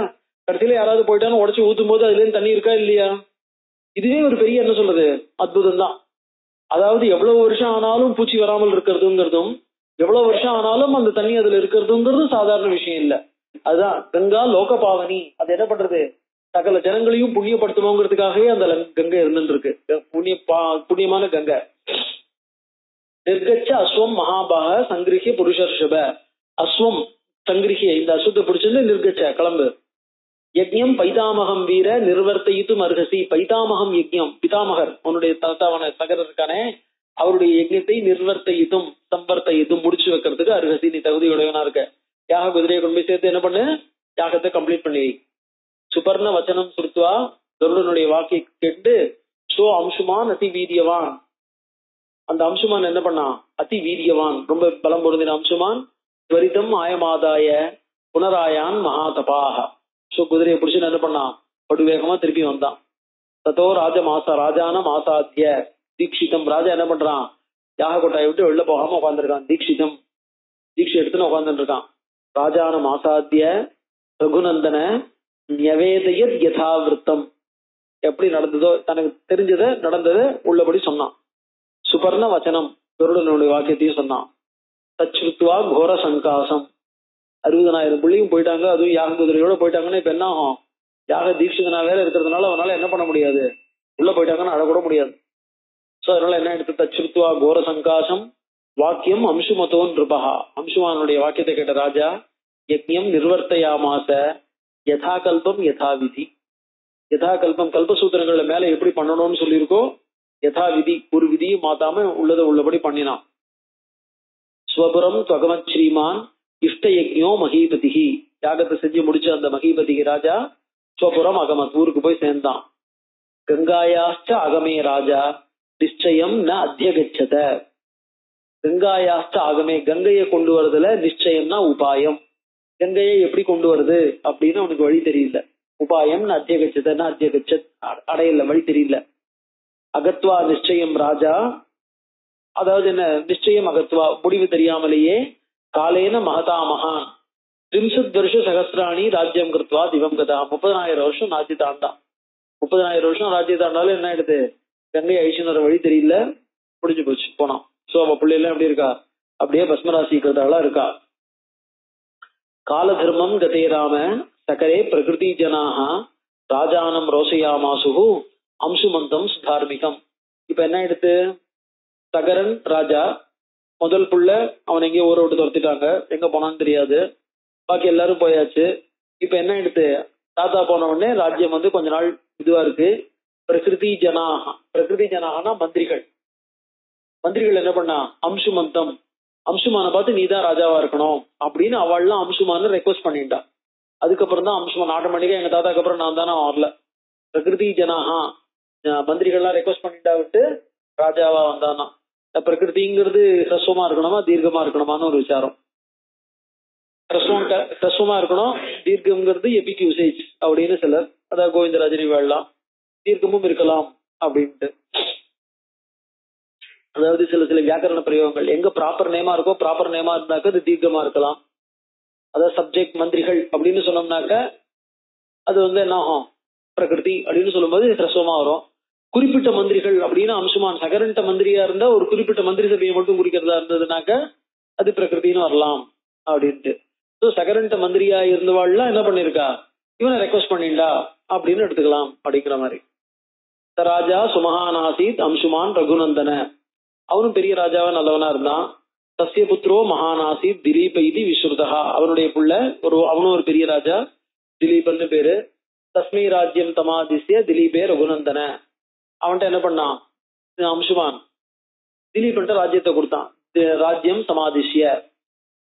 Speaker 2: கடைசியில யாராவது போயிட்டான்னு உடச்சு ஊத்தும் போது அதுல இருந்து தண்ணி இருக்கா இல்லையா. இதுவே ஒரு பெரிய என்ன சொல்றது அற்புதம் தான். அதாவது எவ்வளவு வருஷம் ஆனாலும் பூச்சி வராமல் இருக்கிறதுங்கிறதும், எவ்வளவு வருஷம் ஆனாலும் அந்த தண்ணி அதுல இருக்கிறதுங்கிறதும் சாதாரண விஷயம் இல்ல. அதுதான் கங்கா லோகபாவனி. அது என்ன பண்றது, சகல ஜனங்களையும் புண்ணியப்படுத்தணுங்கிறதுக்காகவே அந்த கங்கை இருந்துட்டு இருக்கு. புண்ணியமான கங்கை. நிர்கச்ச அஸ்வம் மகாபாக சங்கிருஹிய புருஷர்ஷப. அஸ்வம் சங்கிருஹிய, இந்த அஸ்வத்தை பிடிச்சிருந்து நிர்கச்ச கிளம்பு. யஜ்ஞம் பைதாமகம் வீர நிர்வர்த்தித்தும் அர்ஹசி. பைதாமகம் யஜ்ஞம், பிதாமகர் உன்னுடைய தாத்தாவான சகரர் இருக்கானே அவருடைய யஜ்ஞத்தை நிர்வர்த்தித்தும் சம்பர்த்தித்தும் முடிச்சு வைக்கிறதுக்கு அர்ஹசி, நீ தகுதியுடையவனா இருக்க. யாக குதிரையை கொண்டு போய் சேர்த்து என்ன பண்ணு, யாகத்தை கம்ப்ளீட் பண்ணி. சுபர்ண வச்சனம் சுருத்துவா, கருடனுடைய வாக்கை கேட்டு சோ அம்சுமான் அதி வீரியவான். அந்த அம்சுமான் என்ன பண்ணா, அதி வீரியவான் ரொம்ப பலம் பொருந்தின அம்சுமான். துவரிதம் ஆயமாதாய புனராயான் மகாதபாக. சோ குதிரையை பிடிச்சு என்ன பண்ணான், படுவேகமா திருப்பி வந்தான். தத்தோ ராஜான மாசாத்திய தீட்சிதம். ராஜா என்ன பண்றான், யாக கொட்டாயை விட்டு வெளில போகாம உட்காந்துருக்கான். தீட்சை எடுத்துன்னு உட்காந்துட்டு இருக்கான். ராஜான மாசாத்திய ரகுநந்தன நியவேதயத் யதாவிருத்தம். எப்படி நடந்ததோ தனக்கு தெரிஞ்சதை நடந்ததை உள்ளபடி சொன்னான். சுபர்ண வச்சனம், கருடனுடைய வாக்கியத்தையும் சொன்னான். தச்சுத்வா கோர சங்காசம். 60,000 பிள்ளையும் போயிட்டாங்க, அதுவும் யாக குதிரையோட போயிட்டாங்கன்னா இப்ப என்ன ஆகும்? யாக தீட்சிதனா வேற இருக்கிறதுனால அவனால என்ன பண்ண முடியாது, உள்ள போயிட்டாங்கன்னு அழக்கூட முடியாது. சோ அதனால என்ன எடுத்து தச்சுத்வா கோர சங்காசம் வாக்கியம் அம்சுமத்தோன் நிருபகா. அம்சுமானுடைய வாக்கியத்தை கேட்ட ராஜா யஜ்ஞம் நிர்வர்த்தயாமாச யதா கல்பம் யதா விதி. யதா கல்பம் கல்பசூத்திரங்கள்ல மேல எப்படி பண்ணணும்னு சொல்லியிருக்கோ யதா விதி, ஒரு விதியும் மாத்தாம உள்ளதை உள்ளபடி பண்ணினான். ஸ்வபுரம் துவகமத் ஸ்ரீமான் இஷ்ட யஜ்ஞோ மகீபதிகி. யாகத்தை செஞ்சு முடிச்ச அந்த மகீபதிகி ராஜா ஸ்வபுரம் அகமத், ஊருக்கு போய் சேர்ந்தான். கங்காயாச்ச அகமே ராஜா நிச்சயம் ந அத்தியகச்சத. கங்காயாச்ச அகமே, கங்கையை கொண்டு வரதுல நிச்சயம்னா உபாயம். கங்கையை எப்படி கொண்டு வருது அப்படின்னு அவனுக்கு வழி தெரியல. உபாயம் அத்தியகச்சதன்னா அத்தியகச்ச அடையல, வழி தெரியல. அகத்வா நிச்சயம் ராஜா, அதாவது என்ன நிச்சயம் அகத்வா, முடிவு தெரியாமலேயே காலேன மகதா மகான் 30 வருஷ சகசிராணி ராஜ்யம் கிருத்வா திவம் கதா. 30,000 வருஷம் ராஜ்யத்தை ஆண்டான். 30,000 வருஷம் ராஜ்யத்தை ஆண்டாலும் என்ன ஆயிடுது, கங்கை ஐஷன் வர வழி தெரியல, முடிஞ்சு போச்சு, போனான். சோ அவ பிள்ளைலாம் எப்படி இருக்கா, அப்படியே பஸ்மராசி கிருதாளா இருக்கா. கால தர்மம் கதே ராம சகரே பிரகிருதி ஜனாக ராஜானம் ரோசையாமாசு அம்சுமந்தம் சுதார்மிகம். இப்ப என்ன ஆயிடுத்து, சகரன் ராஜா முதல் புள்ள அவன் எங்கேயோ ஊரை விட்டு துரத்திட்டாங்க, எங்க போனான்னு தெரியாது, பாக்கி எல்லாரும் போயாச்சு. இப்ப என்ன ஆயிடுத்து, தாத்தா போன உடனே ராஜ்யம் வந்து கொஞ்ச நாள் இதுவா இருக்கு. பிரகிருதி ஜனாகனா மந்திரிகள். மந்திரிகள் என்ன பண்ணா, அம்சுமந்தம், அம்சுமான பார்த்து நீ தான் ராஜாவா இருக்கணும் அப்படின்னு அவள்லாம் அம்சுமான ரெக்வஸ்ட் பண்ணிட்டா. அதுக்கப்புறம் தான் அம்சுமான் ஆட்டோமேட்டிக்கா எங்க தாத்தாக்கு அப்புறம் நான் தானே வரல. பிரகிருதி ஜனாகா மந்திரிகள்லாம் ரெக்வஸ்ட் பண்ணிட்டா விட்டு ராஜாவா வந்தானா. பிரகிருதிங்கிறது ஹ்ரஸ்வமா இருக்கணுமா தீர்க்கமா இருக்கணுமான்னு ஒரு விசாரம். ஹ்ரஸ்வமா இருக்கணும், தீர்க்கம்ங்கிறது எபிக் யூசேஜ் அப்படின்னு சிலர், அதாவது கோவிந்தராஜரி வாழலாம், தீர்க்கமும் இருக்கலாம் அப்படின்ட்டு. அதாவது சில வியாக்கரண பிரயோகங்கள் எங்க ப்ராப்பர் நேமா இருக்கோ, ப்ராப்பர் நேமா இருந்தாக்க அது தீர்க்கமா இருக்கலாம். அதாவது சப்ஜெக்ட் மந்திரிகள் அப்படின்னு சொன்னோம்னாக்க அது வந்து என்ன ஆகும், பிரகிருதி அப்படின்னு சொல்லும்போது ஹ்ரஸ்வமா வரும். குறிப்பிட்ட மந்திரிகள் அப்படின்னு அம்சுமான் சகரன்ட்ட மந்திரியா இருந்தா ஒரு குறிப்பிட்ட மந்திரி சபையை மட்டும் குறிக்கிறதா இருந்ததுனாக்க அது பிரகிருத்தின்னு வரலாம் அப்படின்ட்டு. சகரன்ட்ட மந்திரியா இருந்தவாள்லாம் என்ன பண்ணிருக்கா, இவனை ரெக்வஸ்ட் பண்ணிண்டா அப்படின்னு எடுத்துக்கலாம் அப்படிங்கிற மாதிரி. ராஜா சுமஹானாசீத் அம்சுமான் ரகுநந்தன, அவனும் பெரிய ராஜாவா நல்லவனா இருந்தான். சசிய புத்திரோ மகானாசீத் திலீப இது விஸ்ருதா, அவனுடைய புள்ள அவனும் ஒரு பெரிய ராஜா, திலீபன்னு பேரு. தஸ்மை ராஜ்யம் தமாதிசிய திலீபே ரகுநந்தன. அவன்கிட்ட என்ன பண்ணான் அம்சுமான், திலீபன்ட்ட ராஜ்யத்தை கொடுத்தான். ராஜ்யம் சமாதிசிய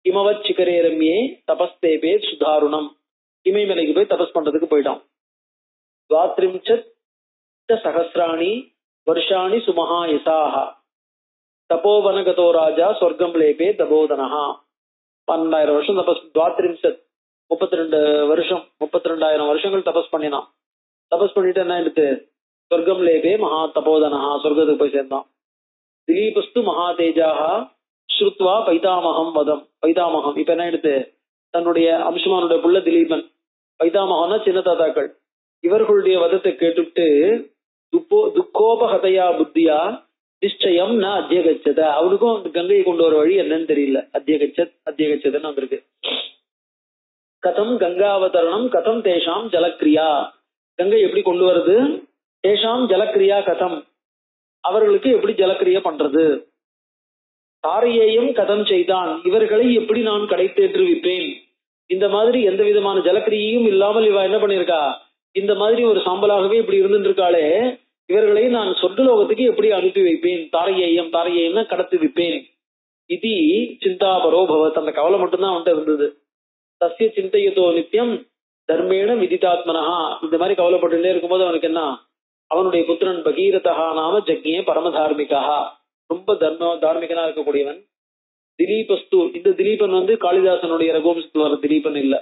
Speaker 2: இமவத் சிகரே ரம்யே தபஸ்தேபே சுதாருணம். இமயமலைக்கு போய் தபஸ் பண்றதுக்கு போயிட்டான். 23 சகசிராணி வருஷாணி சுமஹாயசாஹ தபோவனகதோ ராஜா சொர்க்கம் லேபே தபோதனஹா. 12,000 வருஷம் தபஸ். 32 32 வருஷம் 32,000 வருஷங்கள் தபஸ் பண்ணினான். தபஸ் பண்ணிட்டு என்ன எடுத்து சொர்க்கம் லேபே மகா தபோதனஹா, சொர்க்கத்துக்கு போய் சேர்ந்தான். திலீபஸ்து மகா தேஜாஹா ஸ்ருத்வா பைதாமகம் வதம். பைதாமகம் இப்ப என்ன எடுத்து தன்னுடைய அம்சுமானுடைய புள்ள திலீபன், பைதாமகம்னா சின்ன தாத்தாக்கள், இவர்களுடைய வதத்தை கேட்டுட்டு துக்கோபகதையா புத்தியா நிச்சயம் ந அத்தியகச்சத. அவனுக்கும் கங்கையை கொண்டு வர வழி என்னன்னு தெரியல. அத்தியகச்சதுன்னு வந்திருக்கு. கதம் கங்காவதரணம் கதம் தேஷாம் ஜலக்கிரியா, கங்கை எப்படி கொண்டு வருது, தேஷாம் ஜலக்கிரியா கதம், அவர்களுக்கு எப்படி ஜலக்கிரியா பண்றது, தாரையையும் கதம் செய்தான், இவர்களை எப்படி நான் கடை தேற்றுவிப்பேன். இந்த மாதிரி எந்த விதமான ஜலக்கிரியையும் இல்லாமல் இவ என்ன பண்ணிருக்கா, இந்த மாதிரி ஒரு சாம்பலாகவே இப்படி இருந்துட்டு இருக்காளே, இவர்களை நான் சொர்க்கலோகத்துக்கு எப்படி அனுப்பி வைப்பேன், தாரையையும் கடத்தி வைப்பேன். இது சிந்தாபரோ பவத், அந்த கவலை மட்டும்தான் அவன்கிட்ட இருந்தது. தஸ்ய சிந்தையதோ நித்தியம் தர்மேன விதிதாத்மனஹா, இந்த மாதிரி கவலைப்பட்டுட்டே இருக்கும்போது அவனுக்கு என்ன, அவனுடைய புத்திரன் பகீரதஹா நாம ஜக்ஞே பரமதார்மிகா, ரொம்ப தார்மிகனா இருக்கக்கூடியவன். திலீபஸ்து, இந்த திலீபன் வந்து காளிதாசனுடைய ரகுவம்சத்துல வர திலீபன் இல்ல,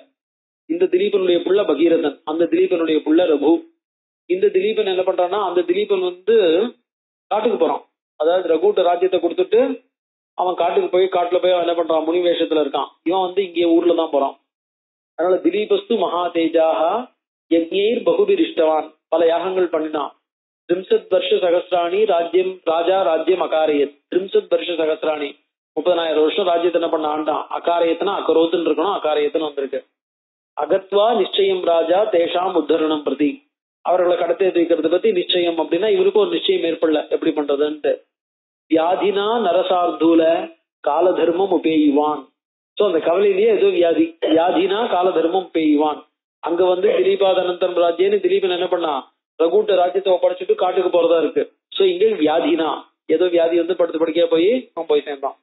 Speaker 2: இந்த திலீபனுடைய புள்ள பகீரதன், அந்த திலீபனுடைய புள்ள ரகு. இந்த திலீபன் என்ன பண்றான்னா, அந்த திலீபன் காட்டுக்கு போறான். அதாவது ரகுட்ட ராஜ்யத்தை கொடுத்துட்டு அவன் காட்டுல போய் அவன் என்ன பண்றான், முனி வேஷத்துல இருக்கான். இவன் இங்கே ஊர்ல தான் போறான். அதனால திலீபஸ்து மகா தேஜாக யஜ்ஞைர் பகுபிரிஷ்டவான், பல யாகங்கள் பண்ணினான். 30 வருஷ சகசிராணி ராஜா ராஜ்யம் அகாரியத். 30 வருஷ சகசிராணி 30,000 வருஷம் ராஜ்யத்தை என்ன பண்ண ஆண்டான். அகாரியத்துனா அகரோத்துன்னு இருக்கணும், அகாரியத்துன்னு வந்திருக்கு. அகத்வா நிச்சயம் ராஜா தேஷாம் உத்தரணம் பிரதி, அவர்களை கடத்தி வைக்கிறது பத்தி நிச்சயம் அப்படின்னா இவருக்கு ஒரு நிச்சயம் ஏற்படல எப்படி பண்றதுன்ட்டு. வியாதினா நரசார்தூல கால தர்மம் உபேயுவான். சோ அந்த கவலையிலேயே ஏதோ வியாதினா கால தர்மம் உபேயுவான். அங்க திலீபாதனந்தரம் ராஜ்யன்னு திலீபன் என்ன பண்ணா, ரகுட்ட ராஜ்யத்தை ஒப்படைச்சிட்டு காட்டுக்கு போறதா இருக்கு. சோ இங்க வியாதினா ஏதோ வியாதி படுத்து படுக்கையா அவன் போய் சேர்ந்தான்.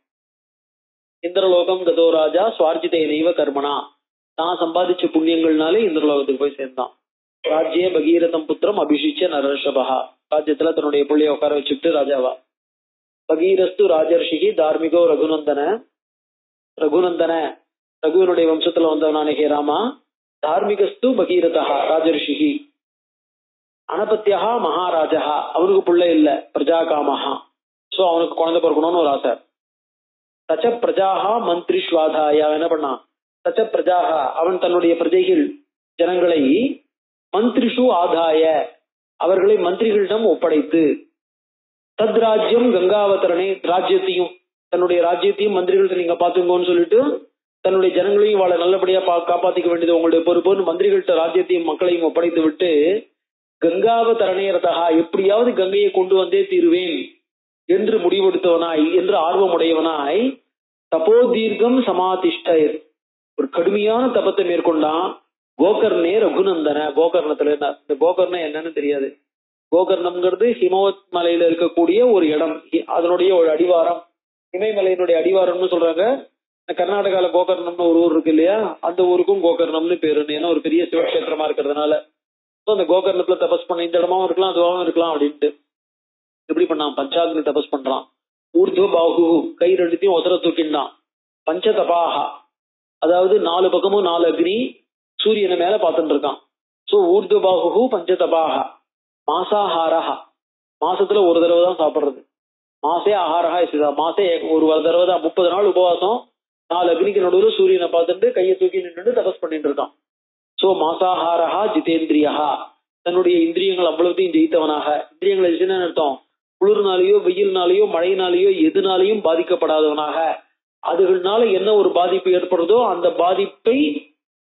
Speaker 2: இந்திரலோகம் கதோ ராஜா சுவார்ஜிதே நெய்வ கர்மனா, தான் சம்பாதிச்ச புண்ணியங்கள்னாலே இந்திரலோகத்துக்கு போய் சேர்ந்தான். ராஜ்ய பகீரதம் புத்திரம் அபிஷிச்ச நரஷபா, ராஜ்யத்துல தன்னுடைய பிள்ளைய உட்கார வச்சுட்டு ராஜாவா. பகீரஸ்து ராஜர்ஷிகி தார்மிகோ ரகுநந்தன, ரகுவனுடைய வம்சத்துல வந்தவனான ஹே ராமா. தார்மிகஸ்து பகீரதா ராஜர்ஷிகி, அனபத்தியா மகாராஜா, அவனுக்கு பிள்ளை இல்ல, பிரஜா காமஹா. சோ அவனுக்கு குழந்தை பிறக்கணும்னு ஒரு ஆசை. தச்ச பிரஜாஹா மந்திரி ஸ்வாதாயா, என்ன பண்ணான், தச்ச பிரஜாஹா அவன் தன்னுடைய பிரஜைகள் ஜனங்களை மந்திரிஷு ஆதாய அவர்களை மந்திரிகளிடம் ஒப்படைத்து, தத் ராஜ்யம் கங்காவதரணே ராஜ்யத்தையும் தன்னுடைய ராஜ்யத்தையும் மந்திரிகள்ட்ட நீங்க பாத்துங்கன்னு சொல்லிட்டு தன்னுடைய ஜனங்களையும் வாழ நல்லபடியா காப்பாத்திக்க வேண்டியது உங்களுடைய பொறுப்புன்னு மந்திரிகள்ட்ட ராஜ்யத்தையும் மக்களையும் ஒப்படைத்து விட்டு, கங்காவதரணேரதா எப்படியாவது கங்கையை கொண்டு வந்தே தீருவேன் என்று முடிவெடுத்தவனாய் என்று ஆர்வமுடையவனாய், தபோதீர்க்கம் சமாதிஷ்டர் ஒரு கடுமையான தபத்தை மேற்கொண்டான். கோகர்ணே ரகுநந்தன, கோகர்ணத்துல இந்த கோகர்ணம் என்னன்னு தெரியாது. கோகர்ணம்ங்கிறது ஹிமவத் மலையில இருக்கக்கூடிய ஒரு இடம், அதனுடைய ஒரு அடிவாரம், இமயமலையினுடைய அடிவாரம்னு சொல்றாங்க. கர்நாடகால கோகர்ணம்னு ஒரு ஊர் இருக்கு இல்லையா, அந்த ஊருக்கும் கோகர்ணம்னு பேரு. ஏன்னா ஒரு பெரிய சிவக்ஷேத்திரமா இருக்கிறதுனால அந்த கோகர்ணத்துல தபஸ் பண்ண, இந்த இடமாவும் இருக்கலாம் அதுவாகவும் இருக்கலாம் அப்படின்ட்டு எப்படி பண்ணான், பஞ்சாக்னி தபஸ் பண்றான். ஊர்துவ பாகு கை ரெண்டுத்தையும் ஒசர தூக்கிண்டான். பஞ்ச தபாகா அதாவது 4 பக்கமும் 4 அக்னி சூரியனை மேல பார்த்துட்டு இருக்கான். சோ ஊர்துவ பாகு பஞ்ச தபாகா. மாசாஹாரஹா மாசத்துல ஒரு தடவை தான் சாப்பிடுறது. மாசே ஆஹாரஹா இசுதா மாசே ஒரு தடவை தான். 30 நாள் உபவாசம், 4 அக்னிக்கு நடுவில் சூரியனை பார்த்துட்டு கையை தூக்கி நின்று தபஸ் பண்ணிட்டு இருக்கான். சோ மாசாஹாரஹா ஜிதேந்திரியா, தன்னுடைய இந்திரியங்கள் அவ்வளவுத்தையும் ஜெயித்தவனாக. இந்திரியங்களை என்ன அர்த்தம், குளிர்னாலேயோ வெயில்னாலேயோ மழையினாலேயோ எதுனாலையும் பாதிக்கப்படாதவனாக. அதுகள்னால என்ன ஒரு பாதிப்பு ஏற்படுறதோ அந்த பாதிப்பை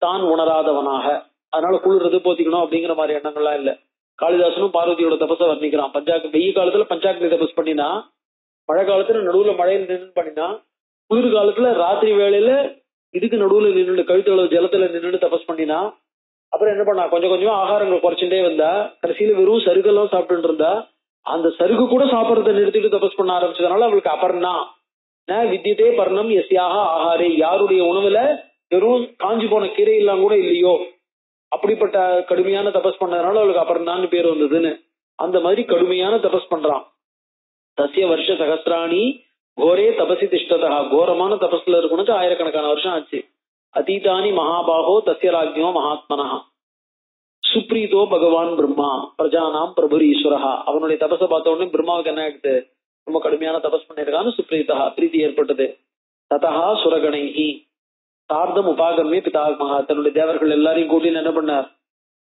Speaker 2: தான் உணராதவனாக. அதனால குளிர்றது போத்திக்கணும் அப்படிங்கிற மாதிரி எண்ணங்கள்லாம் இல்ல. காளிதாசனும் பார்வதியோட தபஸை வர்ணிக்கிறான். வெயில் காலத்துல பஞ்சாக்னி தபஸ் பண்ணினா, மழை காலத்துல நடுவுல மழையில நின்று பண்ணினா, குளிர் காலத்துல ராத்திரி வேளையில இதுக்கு நடுவுல நின்று கழுத்தளவு ஜலத்துல நின்று தபஸ் பண்ணினா. அப்புறம் என்ன பண்ணா, கொஞ்சம் கொஞ்சமா ஆகாரங்கள் குறைச்சுட்டே வந்தா, கடைசியில வெறும் சருகெல்லாம் சாப்பிட்டு இருந்தா. அந்த சருகு கூட சாப்பிடறத நிறுத்திட்டு தபஸ் பண்ண ஆரம்பிச்சதுனால அவளுக்கு அபர்ணா ந வித்தியதே பர்ணம் எஸ்யாக ஆகாரே, யாருடைய உணவுல வெறும் காஞ்சி போன கீரை எல்லாம் கூட இல்லையோ அப்படிப்பட்ட கடுமையான தபஸ் பண்ணதுனால அவளுக்கு அபர்ணான்னு பேர் வந்ததுன்னு. அந்த மாதிரி கடுமையான தபஸ் பண்றான். தசிய வருஷ சகசிராணி கோரே தபசி திஷ்டதா, கோரமான தபஸ்ல இருக்கணும்னு 1000கணக்கான வருஷம் ஆச்சு. அதீதானி மகாபாகோ தஸ்ய ராஜ்யோ மகாத்மனா சுப்ரீதோ பகவான் பிரம்மா பிரஜானாம் பிரபுர் ஈஸ்வரஹா. அவனுடைய தபஸை பார்த்த உடனே பிரம்மாவுக்கு என்ன ஆயிடுது, ரொம்ப கடுமையான தபஸ் பண்ணிருக்கான்னு சுப்ரீதா பிரீத்தி ஏற்பட்டது. ததா சுரகணைஹி சார்த்தம் உபாகமே பிதாமகா, தன்னுடைய தேவர்கள் எல்லாரையும் கூட்டின்னு என்ன பண்ணார்,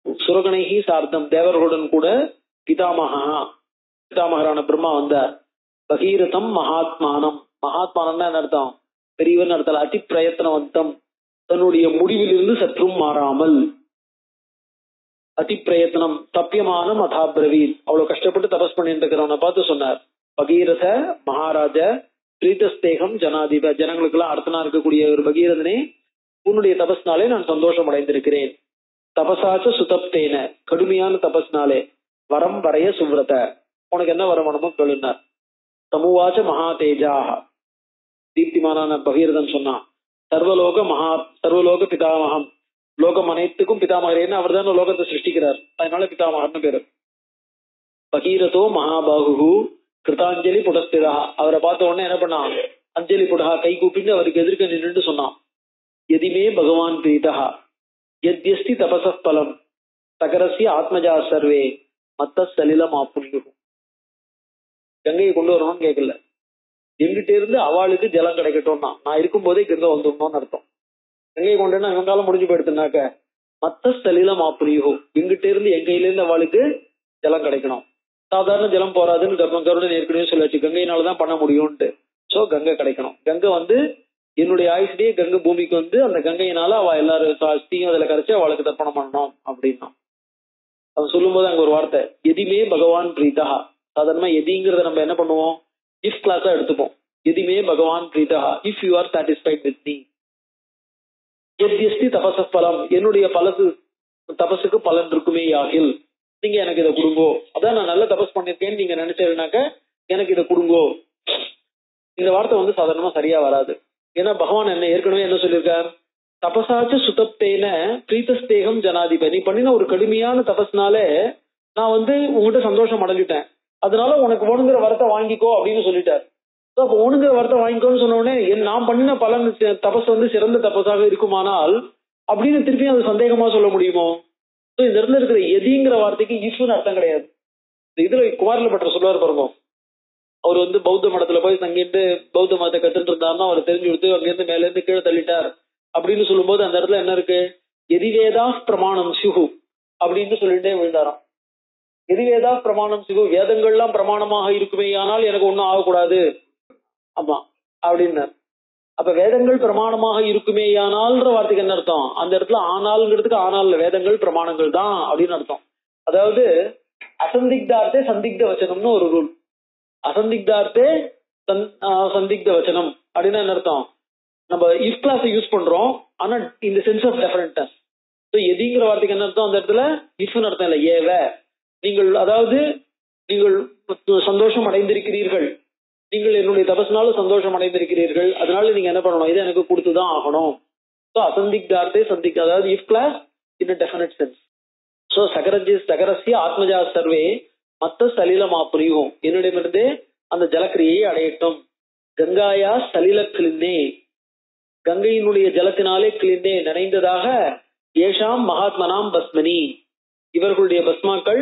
Speaker 2: சுரகணைஹி சார்த்தம் தேவர்களுடன் கூட பிதாமகரான பிரம்மா வந்தார். பகீரதம் மகாத்மானம், மகாத்மானம்னா என்ன அர்த்தம், பெரியவன் அர்த்தம். அதி பிரயத்தனவந்தம், தன்னுடைய முடிவிலிருந்து சற்றும் மாறாமல். அதி பிரயத்தனம் தப்பியமானம் அதாபிரவீத், அவ்வளவு கஷ்டப்பட்டு தபஸ் பண்ணிட்டு இருக்கிறவனை பார்த்து சொன்னார், பகீரத மகாராஜ பிரீதஸ்தேகம் ஜனாதிப, ஜனங்களுக்கு எல்லாம் அர்த்தனா இருக்கக்கூடிய ஒரு பகீரதனே, உன்னுடைய தபஸ்னாலே நான் சந்தோஷம் அடைந்திருக்கிறேன். தபசாச்ச சுதப்தேன, கடுமையான தபஸ்னாலே. வரம் வரைய சுவ்ரத, உனக்கு என்ன வரம் வேணுமோ கேளுனார். தமுவாச்ச மகா தேஜாக, தீப்திமானான பகீரதன் சொன்னான், சர்வலோக பிதாமகம், லோகம் அனைத்துக்கும் பிதாமகரேன்னு அவர் தான் லோகத்தை சிருஷ்டிக்கிறார், அதனால பிதாமகர்னு பேரு. பகீரதோ மகாபாகு கிருதாஞ்சலி புடஸ்திதா, அவரை பார்த்த உடனே என்ன பண்ணான், அஞ்சலி புடா கை கூப்பிட்டு அவருக்கு எதிர்க்க நின்று சொன்னான், எதிமே பகவான் பிரீதா யத்யஸ்தி தபச பலம் சகரஸ்ய ஆத்மஜா சர்வே மத்த சலிலம் ஆப்புனியும். கங்கையை கொண்டு வரணும்னு கேட்கல, எங்கிட்ட இருந்து அவளுக்கு ஜலம் கிடைக்கட்டும்னா நான் இருக்கும் போதே கங்கை வந்துடணும்னு அர்த்தம். கங்கையை கொண்டு இவன் காலம் முடிஞ்சு போயிடுத்துனாக்க மத்த சலிலம் ஆப்புனியோ, எங்கிட்ட இருந்து என் கையில இருந்து அவளுக்கு ஜலம் கிடைக்கணும். சாதாரண ஜலம் போறாதுன்னு கருடன் ஏற்கனவே சொல்லிச்சு, கங்கையினாலதான் பண்ண முடியும்ட்டு. சோ கங்கை கிடைக்கணும். கங்கை வந்து என்னுடைய ஆயுஷ்லயே கங்கை பூமிக்கு வந்து அந்த கங்கையினால அவ எல்லாரும் அஸ்தியும் அதுல கரைச்சு அவளுக்கு தர்ப்பணம் பண்ணணும் அப்படின்னா அவன் சொல்லும் போது அங்க ஒரு வார்த்தை எதிமே பகவான் பிரீதா. சாதாரணமா எதிங்கிறத நம்ம என்ன பண்ணுவோம், இஃப் கிளாஸா எடுத்துப்போம். எதிமே பகவான் பிரீதா if you are satisfied with me. எத்யஸ்தி தபச பலம், என்னுடைய தபசுக்கு பலன் இருக்குமே யாகில் நீங்க எனக்கு இதை கொடுங்கோ. அதான் நான் நல்ல தபஸ் பண்ணிருக்கேன்னு நீங்க நினைச்சேன்னாக்க எனக்கு இதை கொடுங்கோ. இந்த வார்த்தை வந்து சாதாரணமா சரியா வராது. ஏன்னா பகவான் என்ன ஏற்கனவே என்ன சொல்லியிருக்கார், தபசாச்சு சுதப்தேன பிரீத்தஸ்தேகம் ஜனாதிப, நீ பண்ணின ஒரு கடுமையான தபஸ்னாலே நான் வந்து உங்ககிட்ட சந்தோஷம் அடைஞ்சிட்டேன், அதனால உனக்கு ஒண்ணுங்கிற வரத்தை வாங்கிக்கோ அப்படின்னு சொல்லிட்டார். அப்ப ஒண்ணுங்கிற வரத்தை வாங்கிக்கோன்னு சொன்ன உடனே நான் பண்ணின பலன் தபஸ் வந்து சிறந்த தபஸாக இருக்குமானால் அப்படின்னு திருப்பியும் அது சந்தேகமா சொல்ல முடியுமோ? இந்த இடத்துல இருக்கிற எதிங்கிற வார்த்தைக்கு ஈஸ்வரன் அர்த்தம் கிடையாது. இதுல குமாரில பற்ற சொல்லுவார் பாருங்க, அவர் வந்து பௌத்த மடத்துல போய் தங்கிட்டு பௌத்த மதத்தை கத்துட்டு இருந்தாருன்னா அவர் தெரிஞ்சு கொடுத்து அங்கிருந்து மேல இருந்து கீழே தள்ளிட்டார் அப்படின்னு சொல்லும் போது அந்த இடத்துல என்ன இருக்கு, எதிவேதா பிரமாணம் சிகு அப்படின்னு சொல்லிட்டே விழுந்தாராம். எதிவேதா பிரமாணம் சிகு, வேதங்கள்லாம் பிரமாணமாக இருக்குமே ஆனால் எனக்கு ஒன்னும் ஆகக்கூடாது ஆமா அப்படின்னார். அப்ப வேதங்கள் பிரமாணமாக இருக்குமேயானால்ன்ற வார்த்தைக்கு என்ன அர்த்தம், அந்த இடத்துல ஆனால்ங்கிறதுக்கு ஆனால் வேதங்கள் பிரமாணங்கள் தான் அப்படின்னு அர்த்தம். அதாவது அசந்திக்தார்த்தே சந்திக்த வச்சனம்னு ஒரு ரூல். அசந்திக்தார்த்தே சந்திக்த வச்சனம் அப்படின்னு என்ன அர்த்தம், நம்ம இஃப் கிளாஸ் யூஸ் பண்றோம் ஆனா இந்த சென்ஸ் ஆஃப் டெஃபரன்ட்னஸ். எதிங்கிற வார்த்தைக்கு என்ன அர்த்தம், அந்த இடத்துல இஃப்னு அர்த்தம் இல்லை, ஏவ நீங்கள், அதாவது நீங்கள் சந்தோஷம் அடைந்திருக்கிறீர்கள், நீங்கள் என்னுடைய தபஸ்னால சந்தோஷம் அடைந்திருக்கிறீர்கள், அதனால நீங்க என்ன பண்ணணும், இதை எனக்கு கொடுத்துதான் ஆகணும். ஸோ அசந்திக்தார்த்தே சந்திக், அதாவது if class in definite sense. So சகரஸ்ய ஆத்மஜா சர்வே மத்த சலிலம் ஆப்புரியும், என்னிடமிருந்தே அந்த ஜலக்கிரியை அடையட்டும். கங்காயா சலில கிளிந்தே, கங்கையினுடைய ஜலத்தினாலே கிளிந்தே நனைந்ததாக ஏஷாம் மகாத்மனாம் பஸ்மனி, இவர்களுடைய பஸ்மாக்கள்,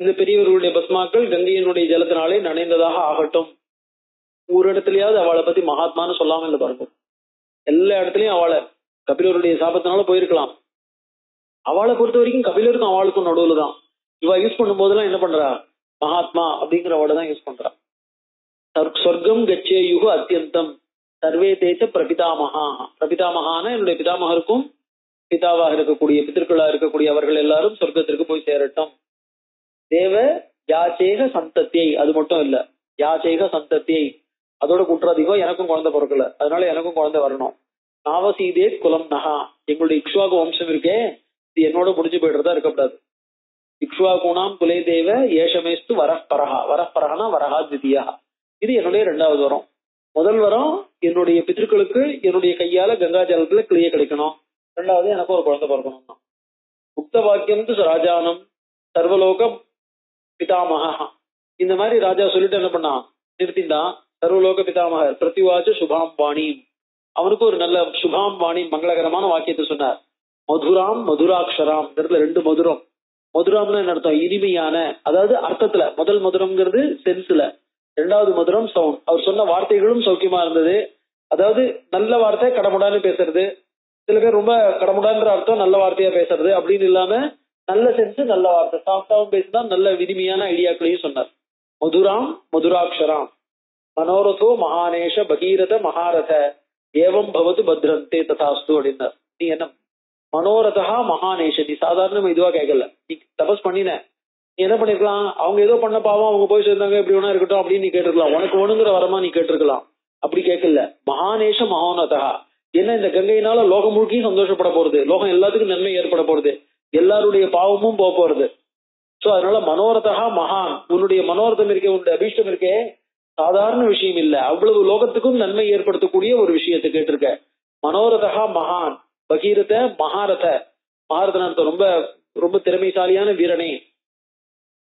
Speaker 2: இந்த பெரியவர்களுடைய பஸ்மாக்கள் கங்கையினுடைய ஜலத்தினாலே நனைந்ததாக ஆகட்டும். ஒரு இடத்துலயாவது அவளை பத்தி மகாத்மான்னு சொல்லாம இல்லை பாருங்க. எல்லா இடத்துலயும் அவளை, கபிலருடைய சாபத்தினால போயிருக்கலாம், அவளை பொறுத்த வரைக்கும் கபிலருக்கும் அவளுக்கும் நடுவுல தான். இவ யூஸ் பண்ணும் போதெல்லாம் என்ன பண்றா, மகாத்மா அப்படிங்கிற அவளை தான் யூஸ் பண்றா. சொர்க்கம் கச்சேயுகு அத்தியந்தம் சர்வே தேச்ச பிரபிதாமகா, பிரபிதாமகான என்னுடைய பிதாமகருக்கும் பிதாவாக இருக்கக்கூடிய பித்திருக்களா இருக்கக்கூடிய அவர்கள் எல்லாரும் சொர்க்கத்திற்கு போய் சேரட்டும். தேவ யாச்சேக சந்தத்தியை, அது மட்டும் இல்ல, யாச்சேக சந்தத்தியை, அதோட குற்றாதிகம் எனக்கும் குழந்தை பிறக்கல, அதனால எனக்கும் குழந்தை வரணும். நாவசீதே குலம் நகா, எங்களுடைய இக்ஷ்வாகு வம்சம் இருக்கே இது என்னோட முடிஞ்சு போயிடுறதா இருக்கக்கூடாது. இக்ஷ்வாகுணாம் குலே தேவ ஏஷமேஸ்து வரப்பரஹா, வரப்பரஹனா வரஹா திதியா, இது என்னுடைய 2வது வரம். முதல் வரம் என்னுடைய பித்திருக்களுக்கு என்னுடைய கையால கங்கா ஜலத்துல கிளிய கிடைக்கணும், 2வது எனக்கு ஒரு குழந்தை பிறக்கணும். முக்த வாக்கியம் ராஜானம் சர்வலோக பிதாமகா, இந்த மாதிரி ராஜா சொல்லிட்டு என்ன பண்ணா நிறுத்தின்டான். சர்வலோக பிதாமகர் பிரதிவாச்ச சுபாம் வாணி, அவனுக்கு ஒரு நல்ல சுபாம் வாணி மங்களகரமான வாக்கியத்தை சொன்னார். மதுராம் மதுராட்சராம், இடத்துல 2 மதுரம். மதுராம்னு என்ன அர்த்தம், இனிமையான, அதாவது அர்த்தத்துல. முதல் மதுரம்ங்கிறது சென்ஸ்ல, 2வது மதுரம் சவுண்ட். அவர் சொன்ன வார்த்தைகளும் சௌக்கியமா இருந்தது. அதாவது நல்ல வார்த்தை கடமுடான்னு பேசுறது, சில பேர் ரொம்ப கடமுடான்ற அர்த்தம் நல்ல வார்த்தையா பேசுறது அப்படின்னு இல்லாம நல்ல சென்ஸ் நல்ல வார்த்தை சாஃப்டாவும் பேசினா நல்ல விதிமையான ஐடியாக்களையும் சொன்னார். மதுராம் மதுராட்சராம் மனோரதோ மகானேஷ பகீரத மகாரத ஏவம் பவது பத்ரந்தே ததாஸ்து அப்படின்னார். நீ என்ன மனோரதா மகானேஷ, நீ சாதாரண இதுவா கேட்கல, நீ தபஸ் பண்ணின, நீ என்ன பண்ணிருக்கலாம், அவங்க ஏதோ பண்ண பாவம் அவங்க போய் சேர்ந்தாங்க எப்படி வேணா இருக்கட்டும் அப்படின்னு நீ கேட்டிருக்கலாம், உனக்கு ஒண்ணுங்கிற வரமா நீ கேட்டிருக்கலாம். அப்படி கேட்கல. மகானேஷ மகோனதா, என்ன இந்த கங்கையினால லோகம் முழுக்கையும் சந்தோஷப்பட போறது, லோகம் எல்லாத்துக்கும் நன்மை ஏற்பட போறது, எல்லாருடைய பாவமும் போக போறது. சோ அதனால மனோரதா மகான், உன்னுடைய மனோரதம் இருக்கே, உன்னுடைய அபீஷ்டம் இருக்கே, சாதாரண விஷயம் இல்ல, அவ்வளவு லோகத்துக்கும் நன்மை ஏற்படுத்தக்கூடிய ஒரு விஷயத்தை கேட்டிருக்க. மனோரதா மகான் பகீரத மகாரத, மகாரதன் அர்த்தம் ரொம்ப ரொம்ப திறமைசாலியான வீரனே.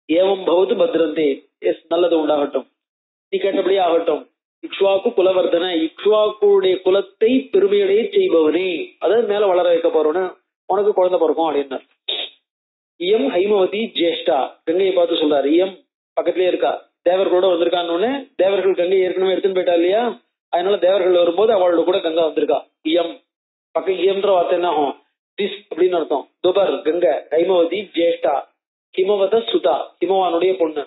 Speaker 2: ஏவம் பவது பத்ரந்தே, எஸ் நல்லது உண்டாகட்டும், நீ கேட்டபடியே ஆகட்டும். இக்ஷ்வாக்கு குலவர்தன, இக்ஷ்வாக்குடைய குலத்தை பெருமையடைய செய்பவனே, அதாவது மேல வளர வைக்க போறவன, உனக்கு குழந்தை பிறக்கும் அப்படின்னார். இயம் ஹைமவதி ஜேஷ்டா, கங்கையை பார்த்து சொல்றாரு. இயம் பக்கத்திலேயே இருக்கா, தேவர்களோட வந்திருக்கான்னு. தேவர்கள் கங்கை ஏற்கனவே எடுத்துன்னு போயிட்டா இல்லையா, அதனால தேவர்கள் வரும்போது அவளோட கூட கங்கா வந்திருக்கா. இயம் பக்கம், இயம்ன்ற வார்த்தை என்ன ஆகும், திஸ் அப்படின்னு அர்த்தம். துபர் கங்கை, ஹைமவதி ஜேஷ்டா, ஹிமவத சுதா, ஹிமவானுடைய பொண்ணு.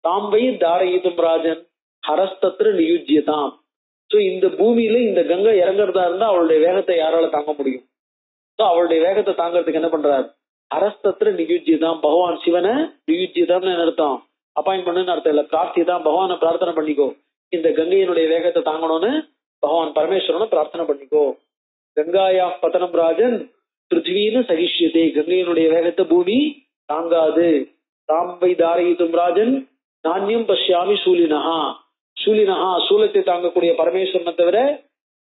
Speaker 2: தாம்பை தாரயிதும் ராஜன் ஹரஸ்தத்ர நியுஜ்யதாம். சோ இந்த பூமியில இந்த கங்கை இறங்குறதா இருந்தா அவளுடைய வேகத்தை யாரால தாங்க முடியும்? சோ அவளுடைய வேகத்தை தாங்கறதுக்கு என்ன பண்றாரு, ஹரஸ்தத்ர நியுஜ்யதாம், பகவான் சிவனை நியுஜ்யதாம்னு அர்த்தம், அப்பாயின்ட் பண்ணுன்னு அர்த்தம் இல்ல, பிரார்த்திதான், பகவானை பிரார்த்தனை பண்ணிக்கோ, இந்த கங்கையினுடைய வேகத்தை தாங்கணும்னு பகவான் பரமேஸ்வரனை பிரார்த்தனை பண்ணிக்கோ. கங்காயா பதனம் ராஜன் பிருத்திவின்னு சகிஷ்யதே, கங்கையினுடைய வேகத்தை பூமி தாங்காது. தாம்பை தாரயிதும் ராஜன் நானியம் பஷ்யாமி சூலினஹா, சூலினஹா சூலத்தை தாங்கக்கூடிய பரமேஸ்வரனை தவிர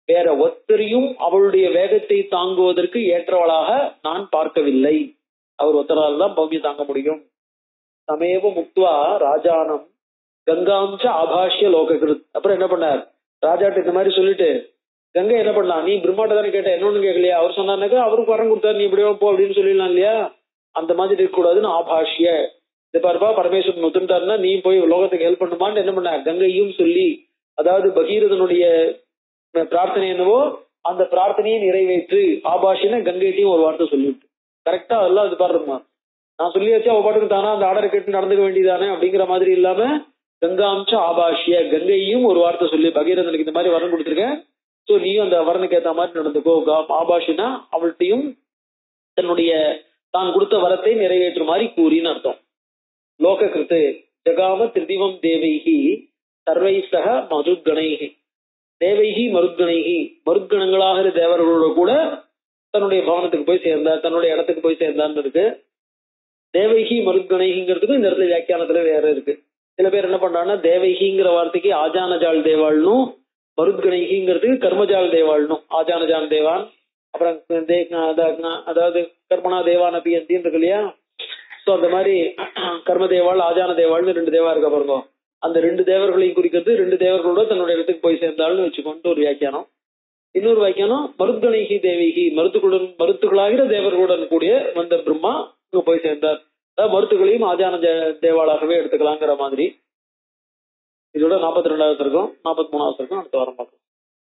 Speaker 2: வேற ஒத்தரையும் அவளுடைய வேகத்தை தாங்குவதற்கு ஏற்றவளாக நான் பார்க்கவில்லை. அவர் ஒத்தரால் தான் பூமியை தாங்க முடியும். சமேவ முக்துவா ராஜானம் கங்காம்ச ஆபாஷ்ய லோககிருத். அப்புறம் என்ன பண்ணார், ராஜாட்ட இந்த மாதிரி சொல்லிட்டு கங்கை என்ன பண்ணலாம், நீ பிரம்மாட்ட தானே கேட்ட, என்னன்னு கேட்கலையா, அவர் சொன்னாருனாக்கா அவருக்கு வரம் கொடுத்தாரு, நீ இப்படியோ போ அப்படின்னு சொல்லிடலாம் இல்லையா, அந்த மாதிரி இருக்கக்கூடாதுன்னு ஆபாஷ்ய. இது பாருப்பா பரமேஸ்வரன் ஒத்துட்டாருன்னா நீ போய் லோகத்துக்கு ஹெல்ப் பண்ணுமான்னு என்ன பண்ண, கங்கையும் சொல்லி, அதாவது பகீரதனுடைய பிரார்த்தனை என்னவோ அந்த பிரார்த்தனையை நிறைவேற்று ஆபாஷின கங்கைட்டையும் ஒரு வார்த்தை சொல்லிவிட்டு கரெக்டா அதெல்லாம் அது பாருமா, நான் சொல்லியாச்சு அவ பாட்டுக்கு தானா அந்த ஆர்டர் கேட்டு நடந்துக்க வேண்டியதானே அப்படிங்கிற மாதிரி இல்லாம கங்காம்ச ஆபாஷிய, கங்கையும் ஒரு வார்த்தை சொல்லி பகீரதனுக்கு இந்த மாதிரி வரம் கொடுத்துருக்கேன், சோ நீயும் அந்த வரனுக்கு ஏத்த மாதிரி நடந்துக்கோ. ஆபாஷினா அவள்கிட்டையும் தன்னுடைய தான் கொடுத்த வரத்தை நிறைவேற்றுமாறு கூறின்னு அர்த்தம். லோக கிருத்து ஜகாம திருதிவம் தேவைகி சர்வை சக மருத்கணைகி, தேவைகி மருத்கணைகி, மருத்கணங்களாக தேவர்களோட கூட தன்னுடைய பவனத்துக்கு போய் சேர்ந்தார், தன்னுடைய இடத்துக்கு போய் சேர்ந்தான்னு இருக்கு. தேவைகி மருத்கணைங்கிறதுக்கு இந்த இடத்துல வியாக்கியானத்துல வேற இருக்கு. சில பேர் என்ன பண்றாங்கன்னா தேவைகிங்கிற வார்த்தைக்கு ஆஜானஜால் தேவாள்னும், மருத்கணைங்கிறதுக்கு கர்மஜால் தேவாள்னும். ஆஜானஜான் தேவான், அப்புறம் அதாவது கர்மனா தேவான் அபியந்தின்னு இருக்கு இல்லையா, சோ அந்த மாதிரி கர்ம தேவாள் ஆஜான தேவாள்னு ரெண்டு தேவா இருக்க பாருங்க, அந்த ரெண்டு தேவர்களையும் குறிக்கிறது, ரெண்டு தேவர்களோட தன்னுடைய இடத்துக்கு போய் சேர்ந்தாள்னு வச்சுக்கொண்டு ஒரு வியாக்கியானம். இன்னொரு வியாக்கியானம் மருத்கணைகி தேவிகி, மருத்துகளாகிற தேவர்களுடன் கூடிய வந்த பிரம்மா இங்க போய் சேர்ந்தார், அதாவது மருத்துகளையும் ஆஜான தேவாளாகவே எடுத்துக்கலாங்கிற மாதிரி. இதோட 42வது இருக்கும், 43வது இருக்கும் அடுத்த வாரம் பார்க்கலாம்.